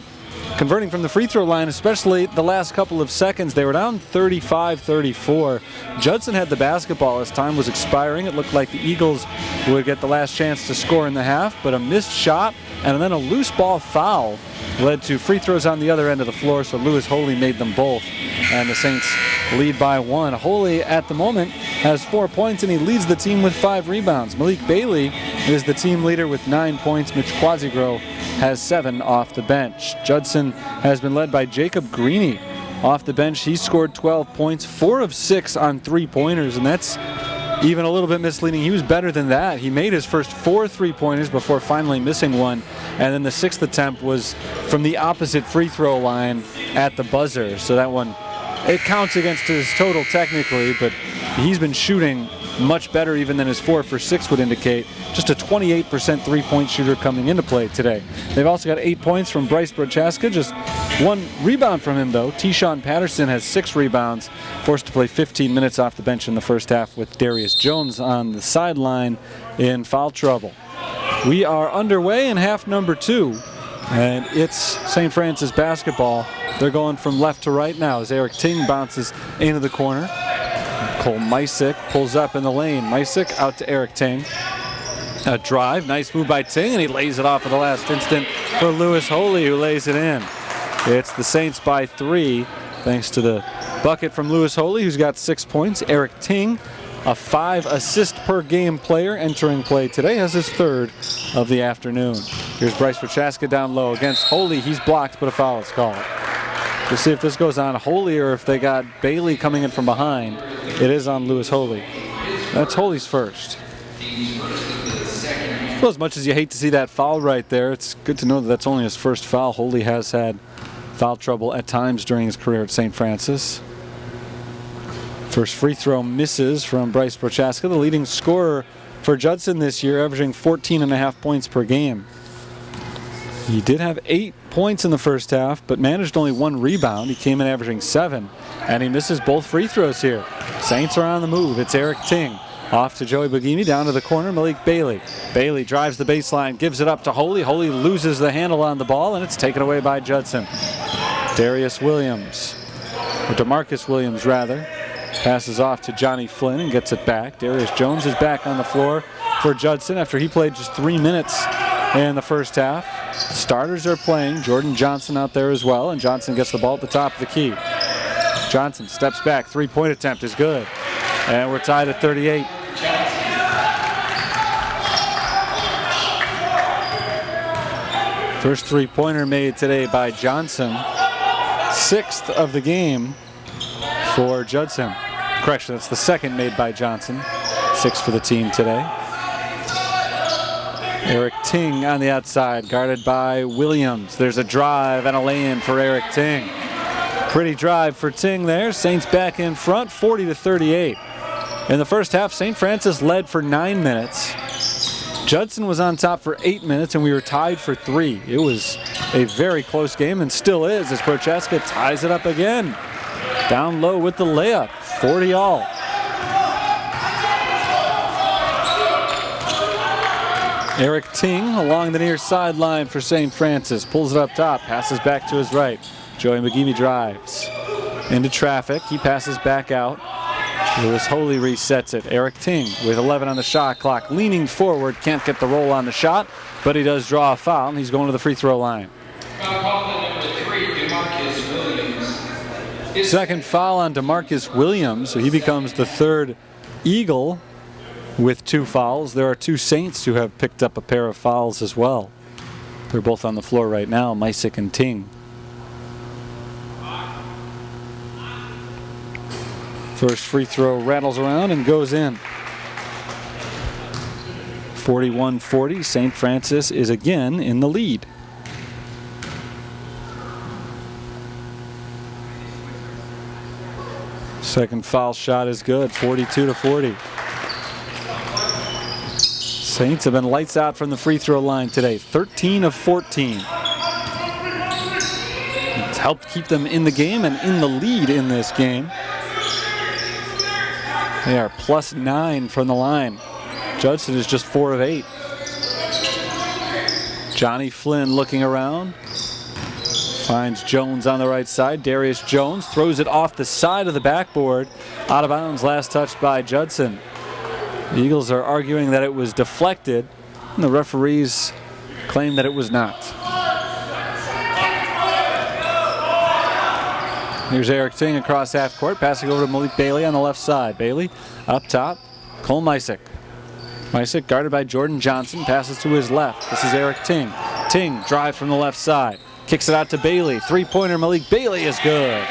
converting from the free throw line, especially the last couple of seconds. They were down 35-34. Judson had the basketball as time was expiring. It looked like the Eagles would get the last chance to score in the half, but a missed shot and then a loose ball foul led to free throws on the other end of the floor, so Lewis Holy made them both, and the Saints lead by 1. Holy at the moment has 4 points, and he leads the team with 5 rebounds. Malik Bailey is the team leader with 9 points. Mitch Quasigro has 7 off the bench. Judson has been led by Jacob Greeny off the bench. He scored 12 points, 4 of 6 on 3-pointers, and that's even a little bit misleading. He was better than that. He made his first 4 3-pointers before finally missing one, and then the 6th attempt was from the opposite free throw line at the buzzer. So that one, it counts against his total technically, but he's been shooting much better even than his 4 for 6 would indicate. Just a 28% 3-point shooter coming into play today. They've also got 8 points from Bryce Prochaska, just 1 rebound from him though. T-Shawn Patterson has 6 rebounds, forced to play 15 minutes off the bench in the first half with Darius Jones on the sideline in foul trouble. We are underway in half number 2, and it's St. Francis basketball. They're going from left to right now as Eric Ting bounces into the corner. Cole Mysick pulls up in the lane. Mysick out to Eric Ting. A drive, nice move by Ting, and he lays it off at the last instant for Lewis Holy, who lays it in. It's the Saints by 3, thanks to the bucket from Lewis Holy, who's got 6 points. Eric Ting, a 5 assist per game player entering play today, has his 3rd of the afternoon. Here's Bryce Prochaska down low against Holy. He's blocked, but a foul is called. We'll see if this goes on Holy or if they got Bailey coming in from behind. It is on Lewis Holy. That's Holy's first. Well, as much as you hate to see that foul right there, it's good to know that that's only his first foul. Holy has had foul trouble at times during his career at St. Francis. First free throw misses from Bryce Prochaska, the leading scorer for Judson this year, averaging 14.5 points per game. He did have 8 points in the first half, but managed only 1 rebound. He came in averaging 7, and he misses both free throws here. Saints are on the move. It's Eric Ting. Off to Joey Bugini, down to the corner, Malik Bailey. Bailey drives the baseline, gives it up to Holy. Holy loses the handle on the ball, and it's taken away by Judson. Darius Williams, or DeMarcus Williams rather, passes off to Johnny Flynn and gets it back. Darius Jones is back on the floor for Judson after he played just 3 minutes in the first half. Starters are playing. Jordan Johnson out there as well, and Johnson gets the ball at the top of the key. Johnson steps back, 3-point attempt is good. And we're tied at 38. First 3-pointer made today by Johnson. 6th of the game for Judson. Correction, that's the 2nd made by Johnson. 6 for the team today. Eric Ting on the outside, guarded by Williams. There's a drive and a lay-in for Eric Ting. Pretty drive for Ting there. Saints back in front, 40-38. In the first half, St. Francis led for 9 minutes. Judson was on top for 8 minutes, and we were tied for 3. It was a very close game, and still is, as Prochaska ties it up again. Down low with the layup, 40-all. Eric Ting along the near sideline for St. Francis. Pulls it up top, passes back to his right. Joey McGeevy drives into traffic. He passes back out. Lewis Holy resets it. Eric Ting with 11 on the shot clock. Leaning forward, can't get the roll on the shot, but he does draw a foul, and he's going to the free throw line. Second foul on DeMarcus Williams, so he becomes the 3rd Eagle with 2 fouls. There are 2 Saints who have picked up a pair of fouls as well. They're both on the floor right now, Mysick and Ting. First free throw rattles around and goes in. 41-40, St. Francis is again in the lead. Second foul shot is good, 42-40. Saints have been lights out from the free throw line today, 13 of 14. It's helped keep them in the game and in the lead in this game. They are +9 from the line. Judson is just 4 of 8. Johnny Flynn looking around. Finds Jones on the right side. Darius Jones throws it off the side of the backboard. Out of bounds, last touched by Judson. The Eagles are arguing that it was deflected, and the referees claim that it was not. Here's Eric Ting across half court, passing over to Malik Bailey on the left side. Bailey up top, Cole Misick. Misick guarded by Jordan Johnson, passes to his left. This is Eric Ting. Ting drive from the left side, kicks it out to Bailey. Three-pointer Malik Bailey is good.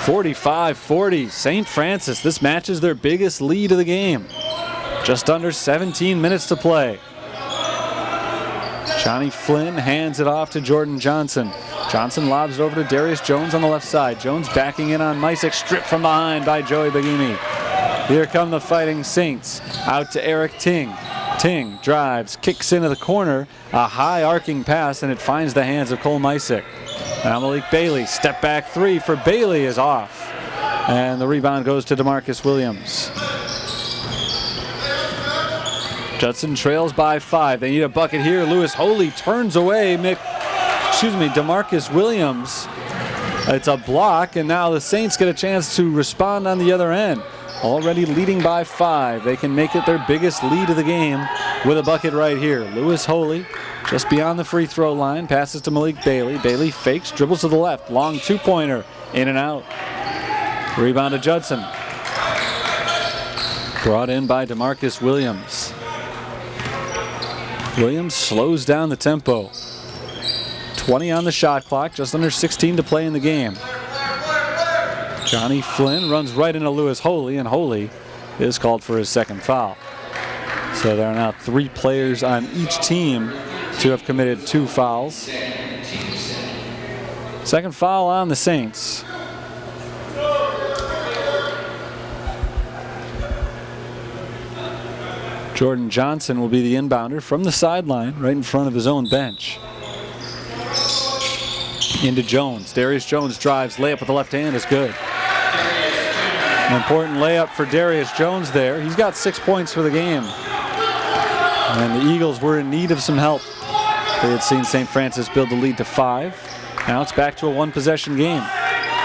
45-40, St. Francis. This matches their biggest lead of the game. Just under 17 minutes to play. Johnny Flynn hands it off to Jordan Johnson. Johnson lobs it over to Darius Jones on the left side. Jones backing in on Misick, stripped from behind by Joey Bagimi. Here come the Fighting Saints. Out to Eric Ting. Ting drives, kicks into the corner, a high arcing pass, and it finds the hands of Cole Misick. Now Malik Bailey, step back three for Bailey is off. And the rebound goes to DeMarcus Williams. Judson trails by 5. They need a bucket here. Lewis Holy turns away. DeMarcus Williams. It's a block, and now the Saints get a chance to respond on the other end. Already leading by 5. They can make it their biggest lead of the game with a bucket right here. Lewis Holy just beyond the free throw line, passes to Malik Bailey. Bailey fakes, dribbles to the left. Long two-pointer, in and out. Rebound to Judson. Brought in by DeMarcus Williams. Williams slows down the tempo. 20 on the shot clock, just under 16 to play in the game. Johnny Flynn runs right into Lewis Holy, and Holy is called for his second foul. So there are now 3 players on each team to have committed 2 fouls. Second foul on the Saints. Jordan Johnson will be the inbounder from the sideline, right in front of his own bench. Into Jones. Darius Jones drives, layup with the left hand is good. An important layup for Darius Jones there. He's got 6 points for the game. And the Eagles were in need of some help. They had seen St. Francis build the lead to 5. Now it's back to a one-possession game.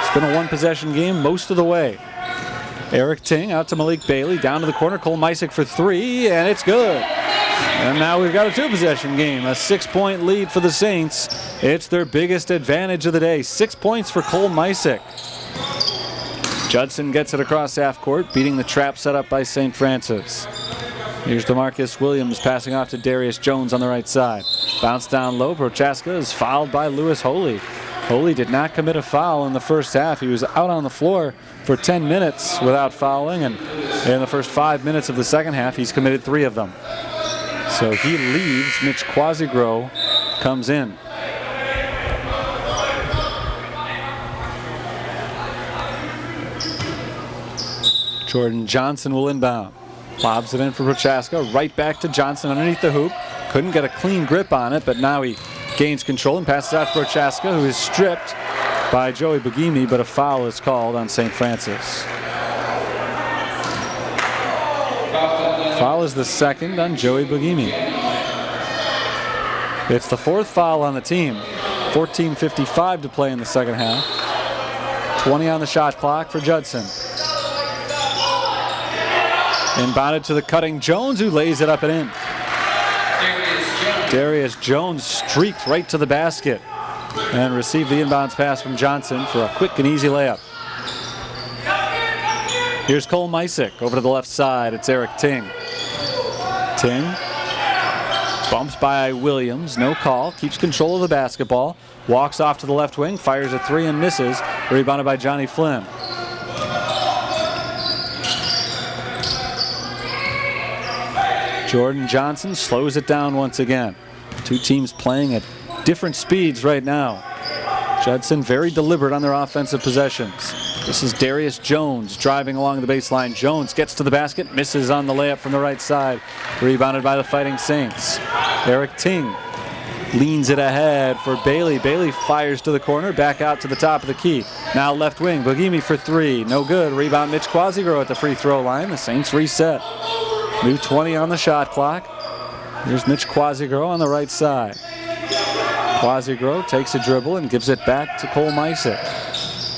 It's been a one-possession game most of the way. Eric Ting out to Malik Bailey, down to the corner. Cole Misick for 3, and it's good. And now we've got a 2-possession game. A 6-point lead for the Saints. It's their biggest advantage of the day. 6 points for Cole Misick. Judson gets it across half court, beating the trap set up by St. Francis. Here's DeMarcus Williams passing off to Darius Jones on the right side. Bounce down low. Prochaska is fouled by Lewis Holy. Holy did not commit a foul in the first half. He was out on the floor for 10 minutes without fouling, and in the first 5 minutes of the second half, he's committed 3 of them. So he leaves. Mitch Quasigro comes in. Jordan Johnson will inbound. Lobs it in for Prochaska. Right back to Johnson underneath the hoop. Couldn't get a clean grip on it, but now he gains control and passes out to Prochaska, who is stripped by Joey Bagimi, but a foul is called on St. Francis. Foul is the second on Joey Bagimi. It's the 4th foul on the team. 14:55 to play in the second half. 20 on the shot clock for Judson. Inbounded to the cutting Jones, who lays it up and in. Darius Jones streaked right to the basket and received the inbounds pass from Johnson for a quick and easy layup. Here's Cole Misick over to the left side. It's Eric Ting. Ting bumps by Williams, no call, keeps control of the basketball, walks off to the left wing, fires a 3 and misses, rebounded by Johnny Flynn. Jordan Johnson slows it down once again. 2 teams playing at different speeds right now. Judson very deliberate on their offensive possessions. This is Darius Jones driving along the baseline. Jones gets to the basket, misses on the layup from the right side. Rebounded by the Fighting Saints. Eric Ting leans it ahead for Bailey. Bailey fires to the corner, back out to the top of the key. Now left wing, Bugimi for three. No good. Rebound Mitch Quasigro at the free throw line. The Saints reset. New 20 on the shot clock. Here's Mitch Quasigro on the right side. Quasigro takes a dribble and gives it back to Cole Misick.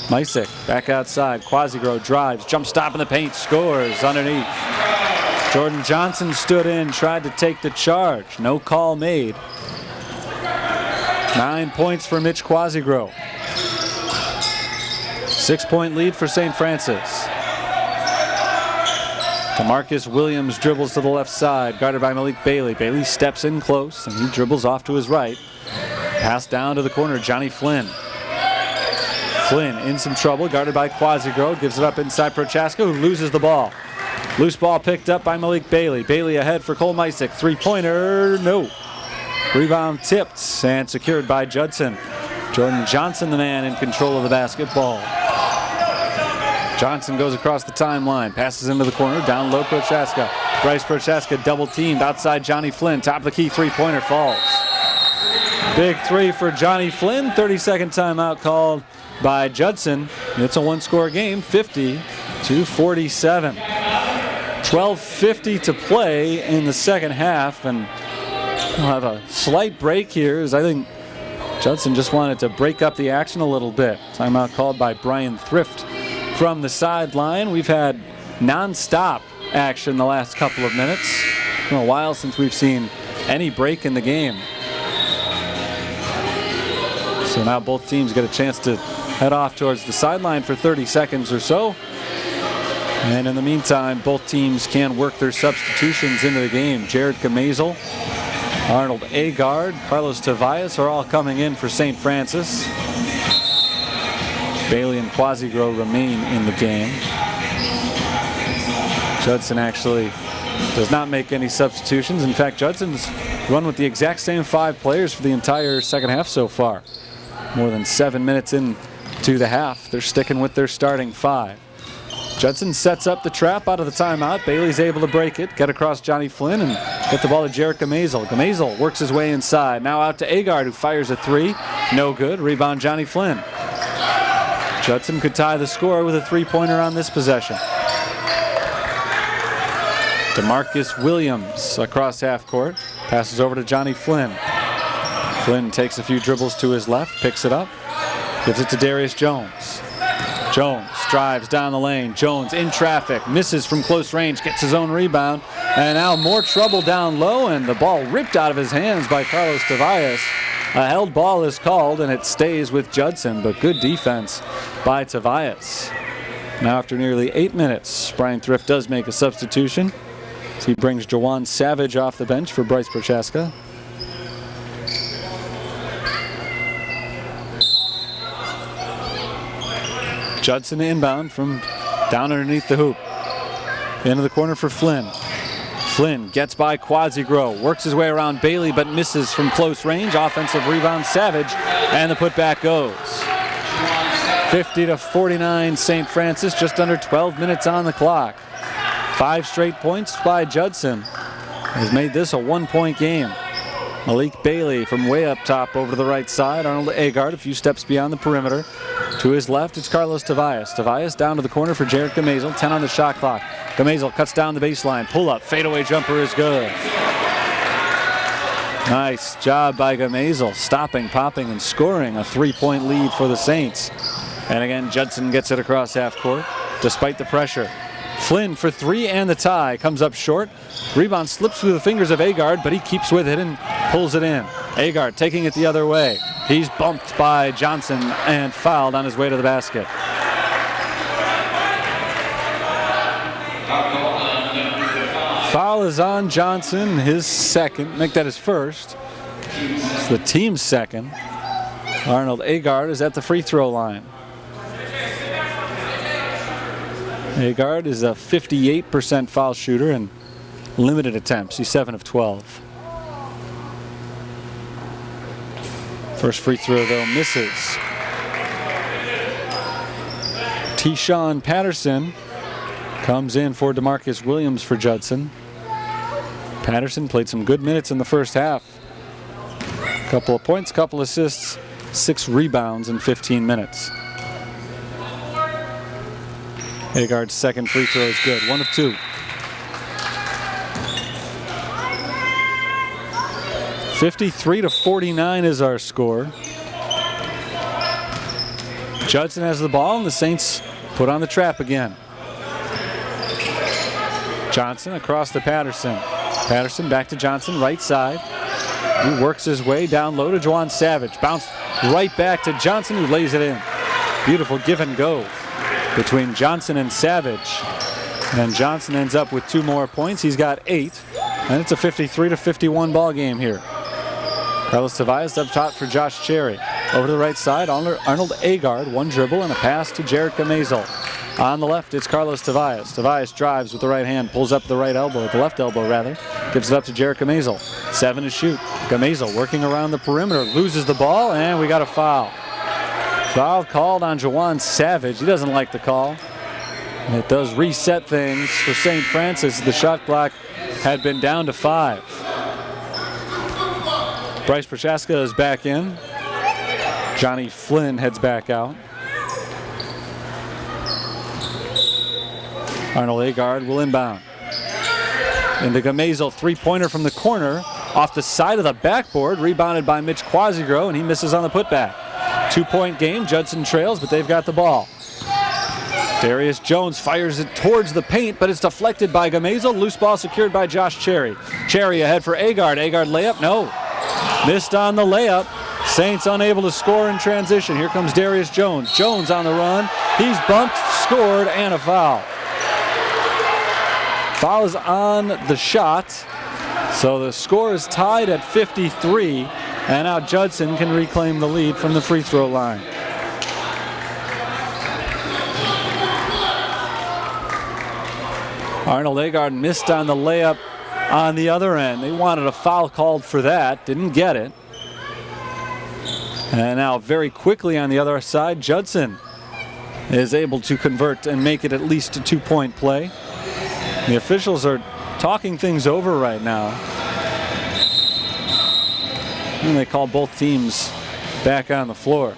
Misick back outside. Quasigro drives, jump stop in the paint, scores underneath. Jordan Johnson stood in, tried to take the charge. No call made. 9 points for Mitch Quasigro. 6-point lead for St. Francis. DeMarcus Williams dribbles to the left side, guarded by Malik Bailey. Bailey steps in close, and he dribbles off to his right. Pass down to the corner, Johnny Flynn. Flynn in some trouble, guarded by Quasigro. Gives it up inside Prochaska, who loses the ball. Loose ball picked up by Malik Bailey. Bailey ahead for Cole Misick. Three-pointer, no. Rebound tipped and secured by Judson. Jordan Johnson, the man in control of the basketball. Johnson goes across the timeline, passes into the corner, down low Prochaska. Bryce Prochaska double teamed outside Johnny Flynn. Top of the key, three-pointer falls. Big three for Johnny Flynn. 30-second timeout called by Judson. It's a one-score game, 50-47. 12:50 to play in the second half, and we'll have a slight break here as I think Judson just wanted to break up the action a little bit. Timeout called by Brian Thrift from the sideline. We've had non-stop action the last couple of minutes. It's been a while since we've seen any break in the game. So now both teams get a chance to head off towards the sideline for 30 seconds or so. And in the meantime, both teams can work their substitutions into the game. Jared Gamazel, Arnold Agard, Carlos Tavias are all coming in for St. Francis. Bailey and Quasigro remain in the game. Judson actually does not make any substitutions. In fact, Judson's run with the exact same 5 players for the entire second half so far. More than 7 minutes into the half, they're sticking with their starting 5. Judson sets up the trap out of the timeout. Bailey's able to break it, get across Johnny Flynn, and get the ball to Jarek Gamazel. Gamazel works his way inside. Now out to Agard, who fires a three. No good. Rebound Johnny Flynn. Judson could tie the score with a three-pointer on this possession. DeMarcus Williams across half court. Passes over to Johnny Flynn. Flynn takes a few dribbles to his left, picks it up, gives it to Darius Jones. Jones drives down the lane. Jones in traffic, misses from close range, gets his own rebound, and now more trouble down low, and the ball ripped out of his hands by Carlos Tavias. A held ball is called, and it stays with Judson, but good defense by Tavias. Now after nearly 8 minutes, Brian Thrift does make a substitution. He brings Jawan Savage off the bench for Bryce Prochaska. Judson inbound from down underneath the hoop. Into the corner for Flynn. Flynn gets by Quasigro, works his way around Bailey but misses from close range. Offensive rebound Savage, and the putback goes. 50-49 St. Francis, just under 12 minutes on the clock. 5 straight points by Judson has made this a 1-point game. Malik Bailey from way up top over to the right side. Arnold Agard a few steps beyond the perimeter. To his left, it's Carlos Tavias. Tavias down to the corner for Jared Gamazel. 10 on the shot clock. Gamazel cuts down the baseline. Pull up. Fadeaway jumper is good. Nice job by Gamazel. Stopping, popping, and scoring a 3-point lead for the Saints. And again, Judson gets it across half court despite the pressure. Flynn for three and the tie. Comes up short. Rebound slips through the fingers of Agard, but he keeps with it and pulls it in. Agard taking it the other way. He's bumped by Johnson and fouled on his way to the basket. Foul is on Johnson, his second. Make that his first. It's the team's second. Arnold Agard is at the free throw line. Agard is a 58% foul shooter and limited attempts. He's 7 of 12. First free throw, though, misses. T-Sean Patterson comes in for DeMarcus Williams for Judson. Patterson played some good minutes in the first half. Couple of points, couple assists, 6 rebounds in 15 minutes. Agard's second free throw is good, 1 of 2. 53-49 is our score. Judson has the ball, and the Saints put on the trap again. Johnson across to Patterson. Patterson back to Johnson, right side. He works his way down low to Juwan Savage. Bounce right back to Johnson, who lays it in. Beautiful give and go between Johnson and Savage. And Johnson ends up with 2 more points. He's got 8. And it's a 53-51 ball game here. Carlos Tobias up top for Josh Cherry. Over to the right side, Arnold Agard, 1 dribble and a pass to Jared Gamazel. On the left, it's Carlos Tobias. Tobias drives with the right hand, pulls up the right elbow, the left elbow rather, gives it up to Jared Gamazel. 7 to shoot. Gamazel working around the perimeter, loses the ball, and we got a foul. Foul called on Juwan Savage. He doesn't like the call. And it does reset things for St. Francis. The shot clock had been down to 5. Bryce Prochaska is back in. Johnny Flynn heads back out. Arnold Agard will inbound. Into Gamazel, 3-pointer from the corner, off the side of the backboard, rebounded by Mitch Quasigro, and he misses on the putback. 2-point game, Judson trails, but they've got the ball. Darius Jones fires it towards the paint, but it's deflected by Gamazel. Loose ball secured by Josh Cherry. Cherry ahead for Agard. Agard layup, no. Missed on the layup. Saints unable to score in transition. Here comes Darius Jones. Jones on the run. He's bumped, scored, and a foul. Foul is on the shot. So the score is tied at 53. And now Judson can reclaim the lead from the free throw line. Arnold Agard missed on the layup on the other end. They wanted a foul called for that. Didn't get it. And now very quickly on the other side, Judson is able to convert and make it at least a 2-point play. The officials are talking things over right now. And they call both teams back on the floor.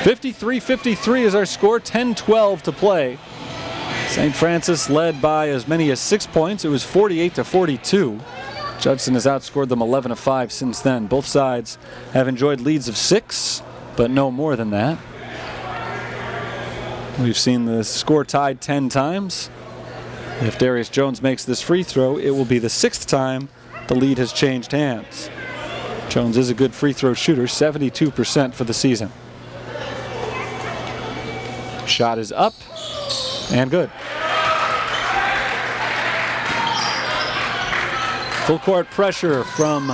53-53 is our score, 10-12 to play. St. Francis led by as many as 6 points. It was 48-42. Judson has outscored them 11-5 since then. Both sides have enjoyed leads of 6, but no more than that. We've seen the score tied 10 times. If Darius Jones makes this free throw, it will be the 6th time the lead has changed hands. Jones is a good free throw shooter, 72% for the season. Shot is up and good. Full court pressure from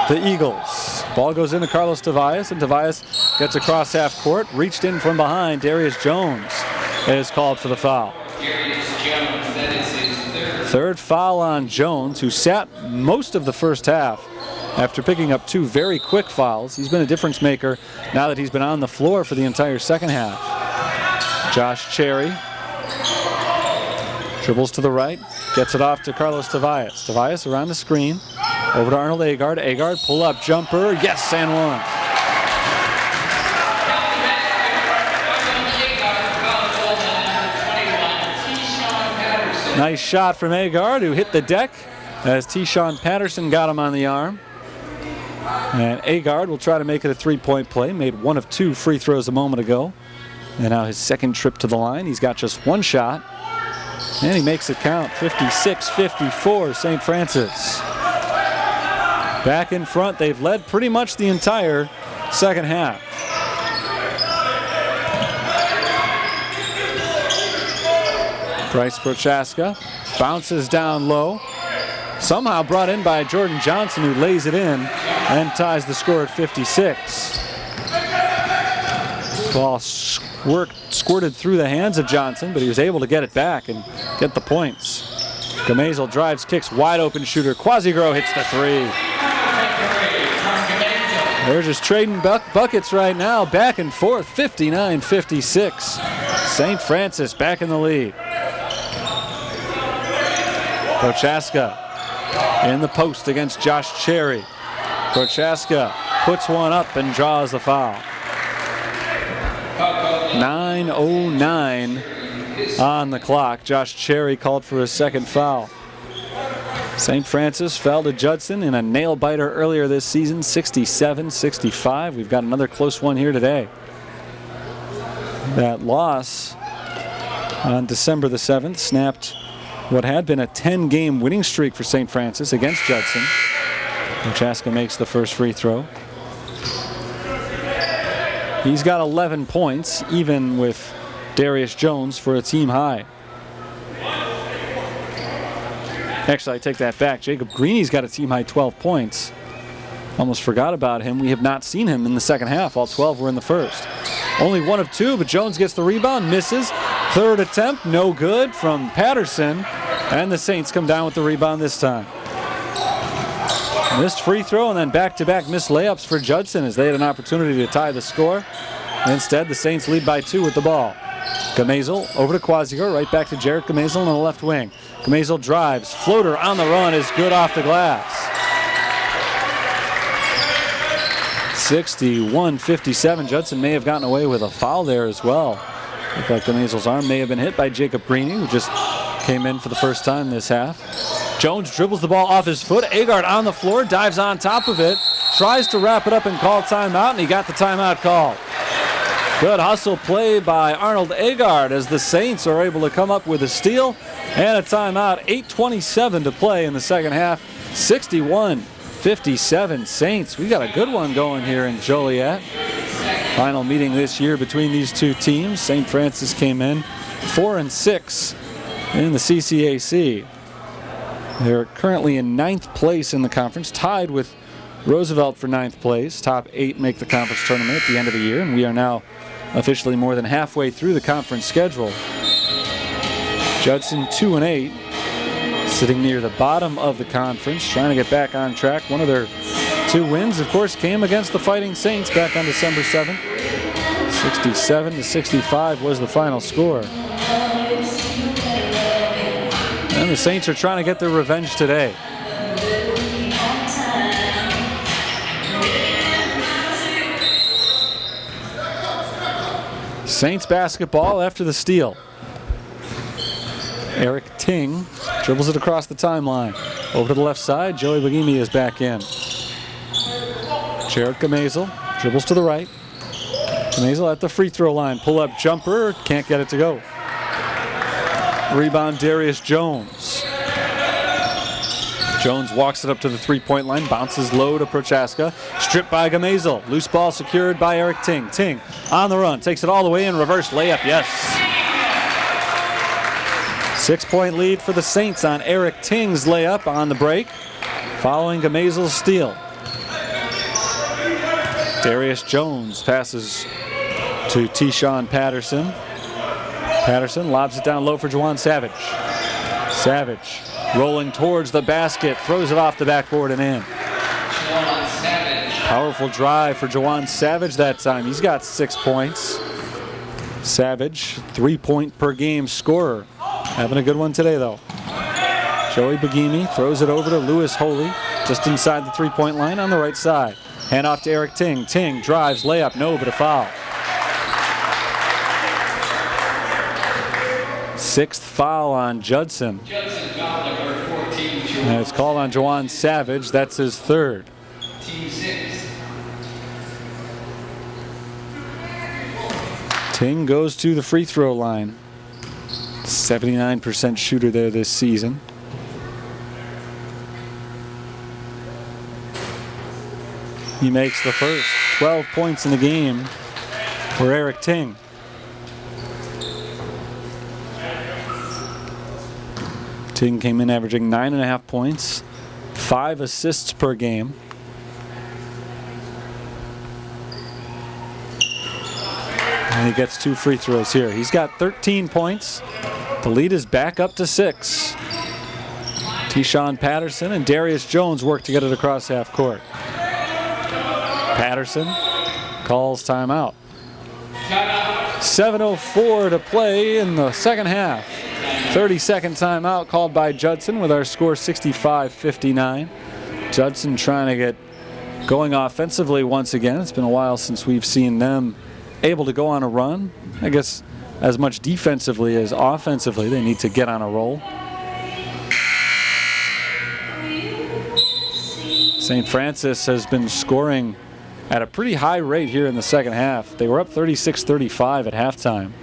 the Eagles. Ball goes into Carlos Tobias, and Tobias gets across half court, reached in from behind. Darius Jones is called for the foul. Third foul on Jones, who sat most of the first half after picking up 2 very quick fouls. He's been a difference maker now that he's been on the floor for the entire second half. Josh Cherry dribbles to the right, gets it off to Carlos Tobias. Tobias around the screen, over to Arnold Agard. Agard, pull-up jumper, yes, and one. Nice shot from Agard, who hit the deck as T-Sean Patterson got him on the arm. And Agard will try to make it a 3-point play. Made 1 of 2 free throws a moment ago. And now his second trip to the line. He's got just 1 shot. And he makes it count. 56-54, St. Francis. Back in front. They've led pretty much the entire second half. Bryce Prochaska bounces down low. Somehow brought in by Jordan Johnson, who lays it in and ties the score at 56. Ball squirted through the hands of Johnson, but he was able to get it back and get the points. Gamazel drives, kicks, wide open shooter. Quasigro hits the 3. They're just trading buckets right now, back and forth, 59-56. St. Francis back in the lead. Prochaska in the post against Josh Cherry. Prochaska puts one up and draws the foul. 9:09 on the clock. Josh Cherry called for a second foul. St. Francis fell to Judson in a nail-biter earlier this season, 67-65. We've got another close one here today. That loss on December the 7th snapped what had been a 10-game winning streak for St. Francis against Judson. Prochaska makes the first free throw. He's got 11 points, even with Darius Jones for a team high. Actually, I take that back. Jacob Greeny's got a team-high 12 points. Almost forgot about him. We have not seen him in the second half. All 12 were in the first. Only 1 of 2, but Jones gets the rebound, misses. Third attempt, no good from Patterson. And the Saints come down with the rebound this time. Missed free throw and then back-to-back missed layups for Judson as they had an opportunity to tie the score. Instead, the Saints lead by 2 with the ball. Gamazel over to Quasior, right back to Jarrett Gamazel on the left wing. Gamazel drives, floater on the run is good off the glass. 61-57. Judson may have gotten away with a foul there as well. Looked like Gamazel's arm may have been hit by Jacob Greeny, who just came in for the first time this half. Jones dribbles the ball off his foot. Agard on the floor, dives on top of it, tries to wrap it up and call timeout, and he got the timeout called. Good hustle play by Arnold Agard as the Saints are able to come up with a steal and a timeout. 8:27 to play in the second half. 61-57 Saints. We got a good one going here in Joliet. Final meeting this year between these two teams. St. Francis came in 4-6 in the CCAC. They're currently in 9th place in the conference, tied with Roosevelt for 9th place. Top 8 make the conference tournament at the end of the year, and we are now officially more than halfway through the conference schedule. Judson 2-8, sitting near the bottom of the conference, trying to get back on track. One of their 2 wins, of course, came against the Fighting Saints back on December 7th. 67-65 was the final score. And the Saints are trying to get their revenge today. Saints basketball after the steal. Eric Ting dribbles it across the timeline. Over to the left side, Joey Bagimi is back in. Jared Gamazel dribbles to the right. Gamazel at the free throw line. Pull-up jumper, can't get it to go. Rebound, Darius Jones. Jones walks it up to the three-point line, bounces low to Prochaska. Stripped by Gamazel. Loose ball secured by Eric Ting. Ting on the run, takes it all the way in, reverse layup, yes. 6-point lead for the Saints on Eric Ting's layup on the break, following Gamazel's steal. Darius Jones passes to T-Shawn Patterson. Patterson lobs it down low for Juwan Savage. Savage rolling towards the basket, throws it off the backboard and in. Powerful drive for Juwan Savage that time. He's got 6 points. Savage, 3-point per game scorer. Having a good one today though. Joey Bagimi throws it over to Lewis Holy, just inside the 3-point line on the right side. Hand off to Eric Ting. Ting drives, layup, no, but a foul. 6th foul on Judson. And it's called on Juwan Savage. That's his 3rd. Team 6. Ting goes to the free throw line. 79% shooter there this season. He makes the first. 12 points in the game for Eric Ting. Ting came in averaging 9.5 points, 5 assists per game. And he gets 2 free throws here. He's got 13 points. The lead is back up to 6. T-Shawn Patterson and Darius Jones work to get it across half court. Patterson Patterson calls timeout. 7:04 to play in the second half. 30-second timeout called by Judson with our score 65-59. Judson trying to get going offensively once again. It's been a while since we've seen them able to go on a run. I guess as much defensively as offensively, they need to get on a roll. St. Francis has been scoring at a pretty high rate here in the second half. They were up 36-35 at halftime.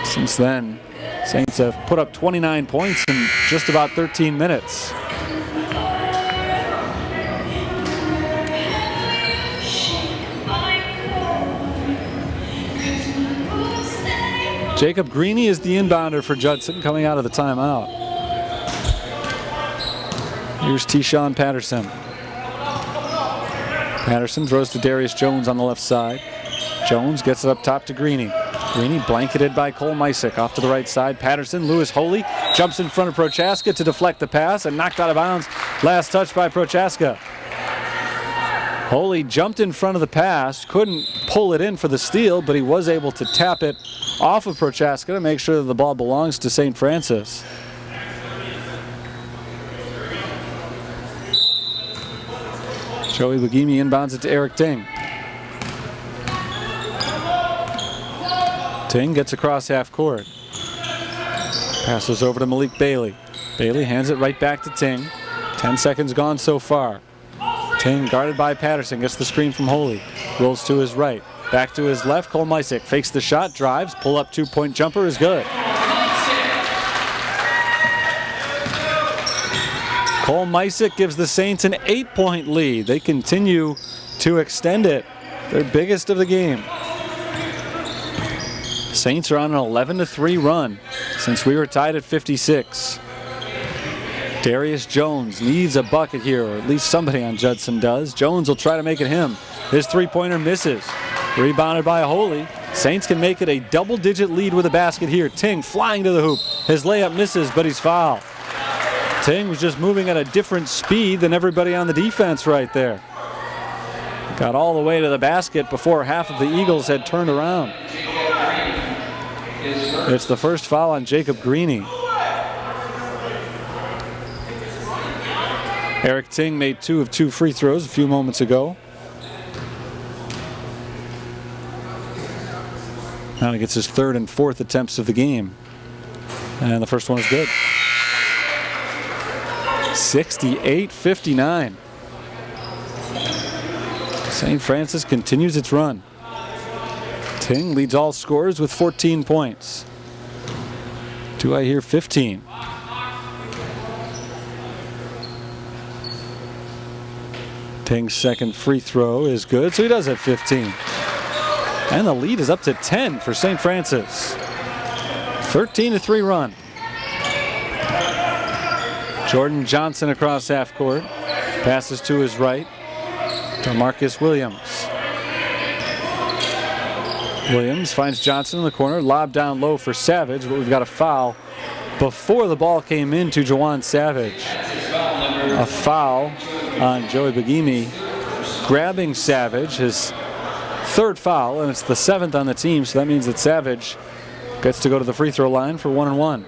Since then, Saints have put up 29 points in just about 13 minutes. Jacob Greeny is the inbounder for Judson coming out of the timeout. Here's T-Shawn Patterson. Patterson throws to Darius Jones on the left side. Jones gets it up top to Greeny. Greeny blanketed by Cole Mysick off to the right side. Patterson, Lewis Holy jumps in front of Prochaska to deflect the pass and knocked out of bounds. Last touch by Prochaska. Holy jumped in front of the pass, couldn't pull it in for the steal, but he was able to tap it off of Prochaska to make sure that the ball belongs to St. Francis. Joey Bagimi inbounds it to Eric Ting. Ting gets across half court. Passes over to Malik Bailey. Bailey hands it right back to Ting. 10 seconds gone so far. Ting guarded by Patterson, gets the screen from Holy. Rolls to his right. Back to his left, Cole Mysick fakes the shot, drives, pull up two-point jumper is good. Cole Mysick gives the Saints an 8-point lead. They continue to extend it. Their biggest of the game. Saints are on an 11-3 run since we were tied at 56. Darius Jones needs a bucket here, or at least somebody on Judson does. Jones will try to make it him. His three-pointer misses. Rebounded by Holy. Saints can make it a double-digit lead with a basket here. Ting flying to the hoop. His layup misses, but he's fouled. Ting was just moving at a different speed than everybody on the defense right there. Got all the way to the basket before half of the Eagles had turned around. It's the first foul on Jacob Greeny. Eric Ting made 2 of 2 free throws a few moments ago. Now he gets his 3rd and 4th attempts of the game. And the first one is good. 68-59. St. Francis continues its run. Ting leads all scorers with 14 points. Do I hear 15? Ting's second free throw is good, so he does have 15. And the lead is up to 10 for St. Francis. 13-3 run. Jordan Johnson across half court. Passes to his right to Marcus Williams. Williams finds Johnson in the corner. Lob down low for Savage, but we've got a foul before the ball came in to Jawan Savage. A foul on Joey Bagimi, grabbing Savage, his 3rd foul, and it's the 7th on the team, so that means that Savage gets to go to the free throw line for 1-and-1.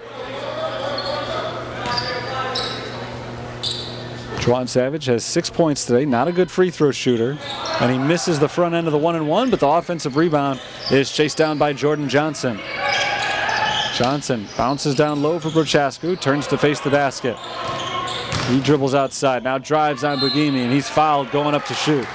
Jawan Savage has 6 points today, not a good free throw shooter, and he misses the front end of the 1-and-1, but the offensive rebound is chased down by Jordan Johnson. Johnson bounces down low for Prochaska, turns to face the basket. He dribbles outside, now drives on Bagimi, and he's fouled going up to shoot.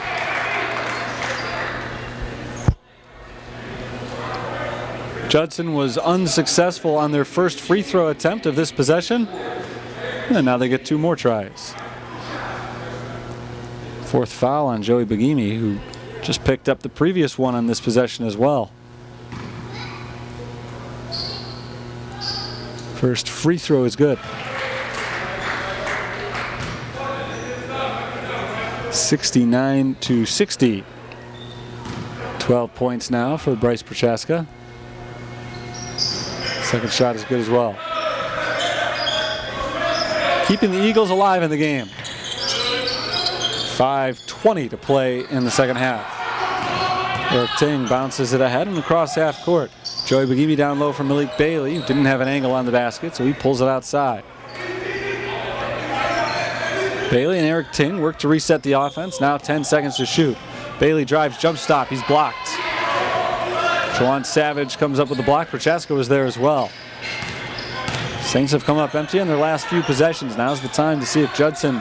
Judson was unsuccessful on their first free throw attempt of this possession, and now they get 2 more tries. 4th foul on Joey Bagimi, who just picked up the previous one on this possession as well. First free throw is good. 69-60. 12 points now for Bryce Prochaska. Second shot is good as well. Keeping the Eagles alive in the game. 5:20 to play in the second half. Eric Ting bounces it ahead and across half court. Joey Bagimi down low for Malik Bailey, who didn't have an angle on the basket, so he pulls it outside. Bailey and Eric Ting work to reset the offense. Now 10 seconds to shoot. Bailey drives, jump stop. He's blocked. Juwan Savage comes up with the block. Prochaska was there as well. Saints have come up empty on their last few possessions. Now's the time to see if Judson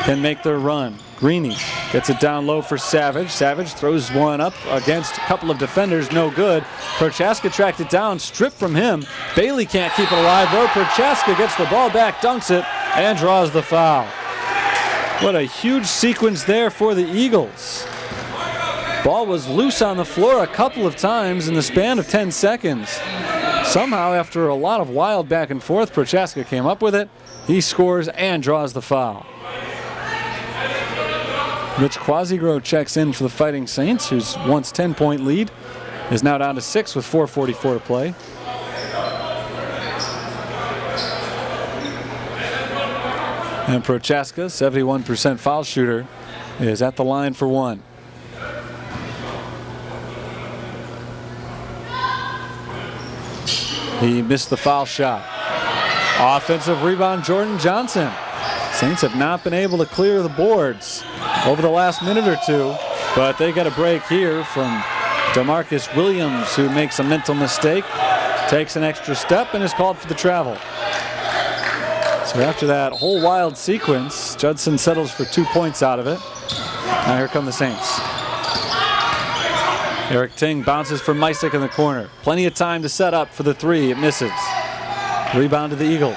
can make their run. Greeny gets it down low for Savage. Savage throws one up against a couple of defenders, no good. Prochaska tracked it down, stripped from him. Bailey can't keep it alive though. Prochaska gets the ball back, dunks it, and draws the foul. What a huge sequence there for the Eagles. Ball was loose on the floor a couple of times in the span of 10 seconds. Somehow, after a lot of wild back and forth, Prochaska came up with it. He scores and draws the foul. Mitch Quasigro checks in for the Fighting Saints, whose once 10-point lead is now down to 6 with 4:44 to play. And Prochaska, 71% foul shooter, is at the line for one. He missed the foul shot. Offensive rebound, Jordan Johnson. Saints have not been able to clear the boards over the last minute or two, but they get a break here from DeMarcus Williams, who makes a mental mistake, takes an extra step, and is called for the travel. So after that whole wild sequence, Judson settles for 2 points out of it. Now here come the Saints. Eric Ting bounces for Mysick in the corner. Plenty of time to set up for the three. It misses. Rebound to the Eagles.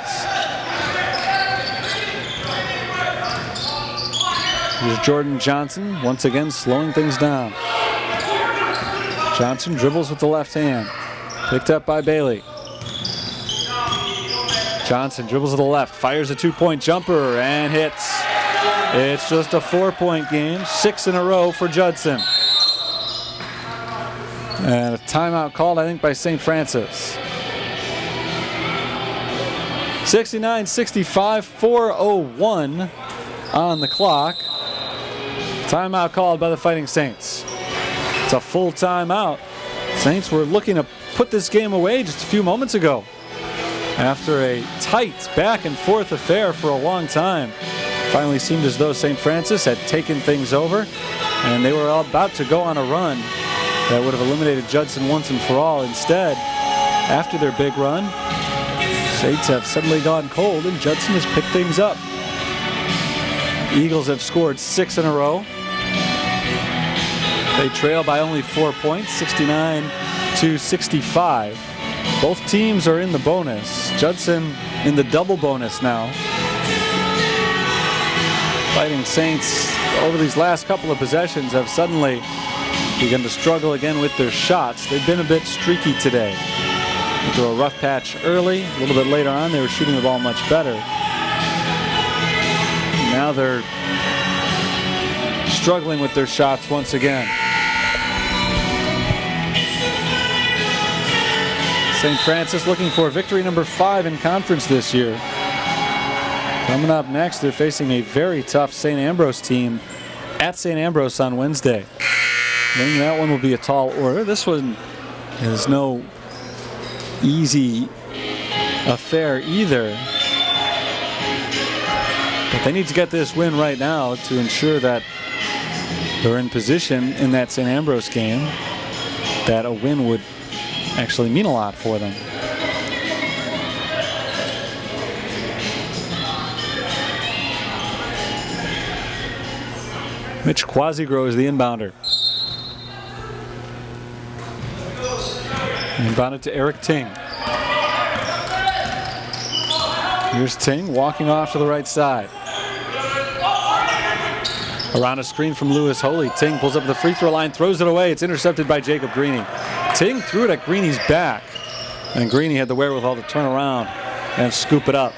Here's Jordan Johnson, once again slowing things down. Johnson dribbles with the left hand. Picked up by Bailey. Johnson dribbles to the left, fires a 2-point jumper, and hits. It's just a 4-point game, 6 in a row for Judson. And a timeout called, I think, by St. Francis. 69-65, 4:01 on the clock. Timeout called by the Fighting Saints. It's a full timeout. Saints were looking to put this game away just a few moments ago. After a tight back and forth affair for a long time, finally seemed as though St. Francis had taken things over, and they were about to go on a run that would have eliminated Judson once and for all. Instead, after their big run, Saints have suddenly gone cold, and Judson has picked things up. Eagles have scored 6 in a row. They trail by only 4 points, 69-65. Both teams are in the bonus. Judson in the double bonus now. Fighting Saints over these last couple of possessions have suddenly begun to struggle again with their shots. They've been a bit streaky today. Through a rough patch early, a little bit later on they were shooting the ball much better. Now they're struggling with their shots once again. St. Francis looking for victory number 5 in conference this year. Coming up next, they're facing a very tough St. Ambrose team at St. Ambrose on Wednesday. Winning that one will be a tall order. This one is no easy affair either. But they need to get this win right now to ensure that they're in position in that St. Ambrose game, that a win would actually mean a lot for them. Mitch Quasigro is the inbounder. Inbounded to Eric Ting. Here's Ting walking off to the right side. Around a screen from Lewis Holy. Ting pulls up the free throw line, throws it away. It's intercepted by Jacob Greeny. Ting threw it at Greeny's back, and Greeny had the wherewithal to turn around and scoop it up.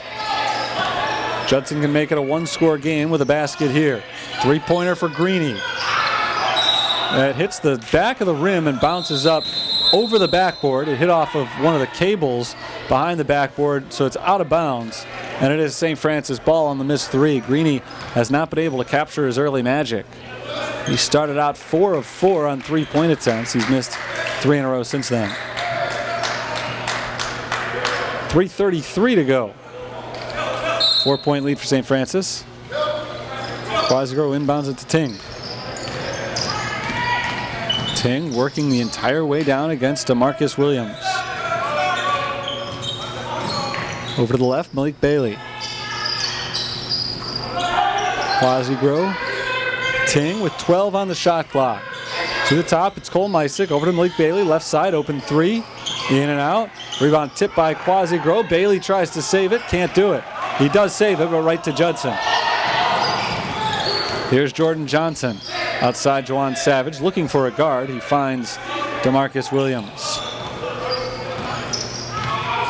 Judson can make it a one-score game with a basket here. Three-pointer for Greeny. It hits the back of the rim and bounces up over the backboard. It hit off of one of the cables behind the backboard, so it's out of bounds. And it is St. Francis ball on the missed three. Greeny has not been able to capture his early magic. He started out 4 of 4 on 3-point attempts. He's missed 3 in a row since then. 3:33 to go. 4-point lead for St. Francis. Quasgro inbounds it to Ting. Ting working the entire way down against DeMarcus Williams. Over to the left, Malik Bailey. Quasgro. Ting with 12 on the shot clock. To the top, it's Cole Misick. Over to Malik Bailey, left side, open three. In and out. Rebound tipped by Quasgro. Bailey tries to save it, can't do it. He does save it, but right to Judson. Here's Jordan Johnson. Outside Juwan Savage, looking for a guard. He finds DeMarcus Williams.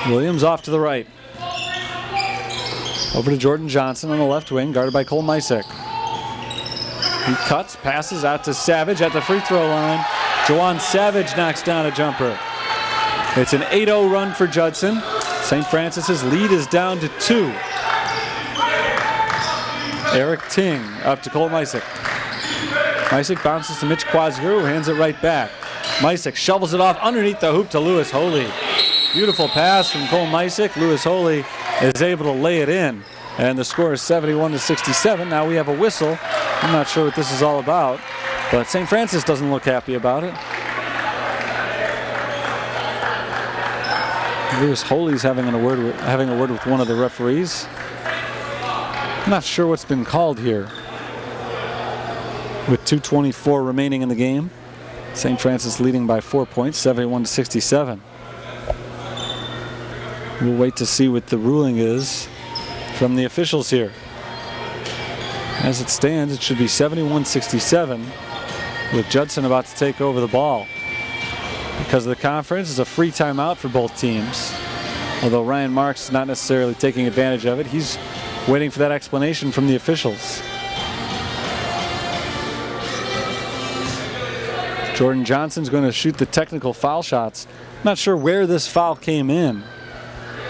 Williams off to the right. Over to Jordan Johnson on the left wing, guarded by Cole Misick. He cuts, passes out to Savage at the free throw line. Juwan Savage knocks down a jumper. It's an 8-0 run for Judson. St. Francis's lead is down to 2. Eric Ting up to Cole Misick. Misick bounces to Mitch Quasgro, who hands it right back. Misick shovels it off underneath the hoop to Lewis Holy. Beautiful pass from Cole Misick. Lewis Holy is able to lay it in. And the score is 71-67. Now we have a whistle. I'm not sure what this is all about, but St. Francis doesn't look happy about it. Lewis Holy's having a word with one of the referees. I'm not sure what's been called here. With 2:24 remaining in the game, St. Francis leading by 4 points, 71-67. We'll wait to see what the ruling is from the officials here. As it stands, it should be 71-67 with Judson about to take over the ball. Because of the conference, it's a free timeout for both teams. Although Ryan Marks is not necessarily taking advantage of it, he's waiting for that explanation from the officials. Jordan Johnson's going to shoot the technical foul shots. Not sure where this foul came in.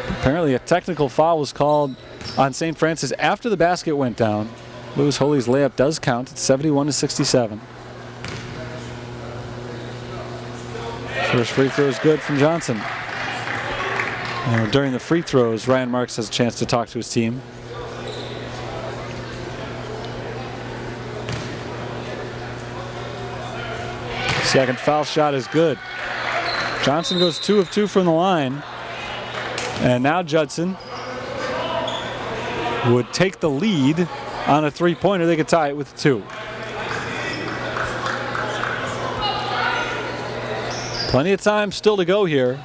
Apparently a technical foul was called on St. Francis after the basket went down. Lewis Holy's layup does count. It's 71-67. First free throw is good from Johnson. During the free throws, Ryan Marks has a chance to talk to his team. Second foul shot is good. Johnson goes 2 of 2 from the line. And now Judson would take the lead on a three-pointer. They could tie it with 2. Plenty of time still to go here.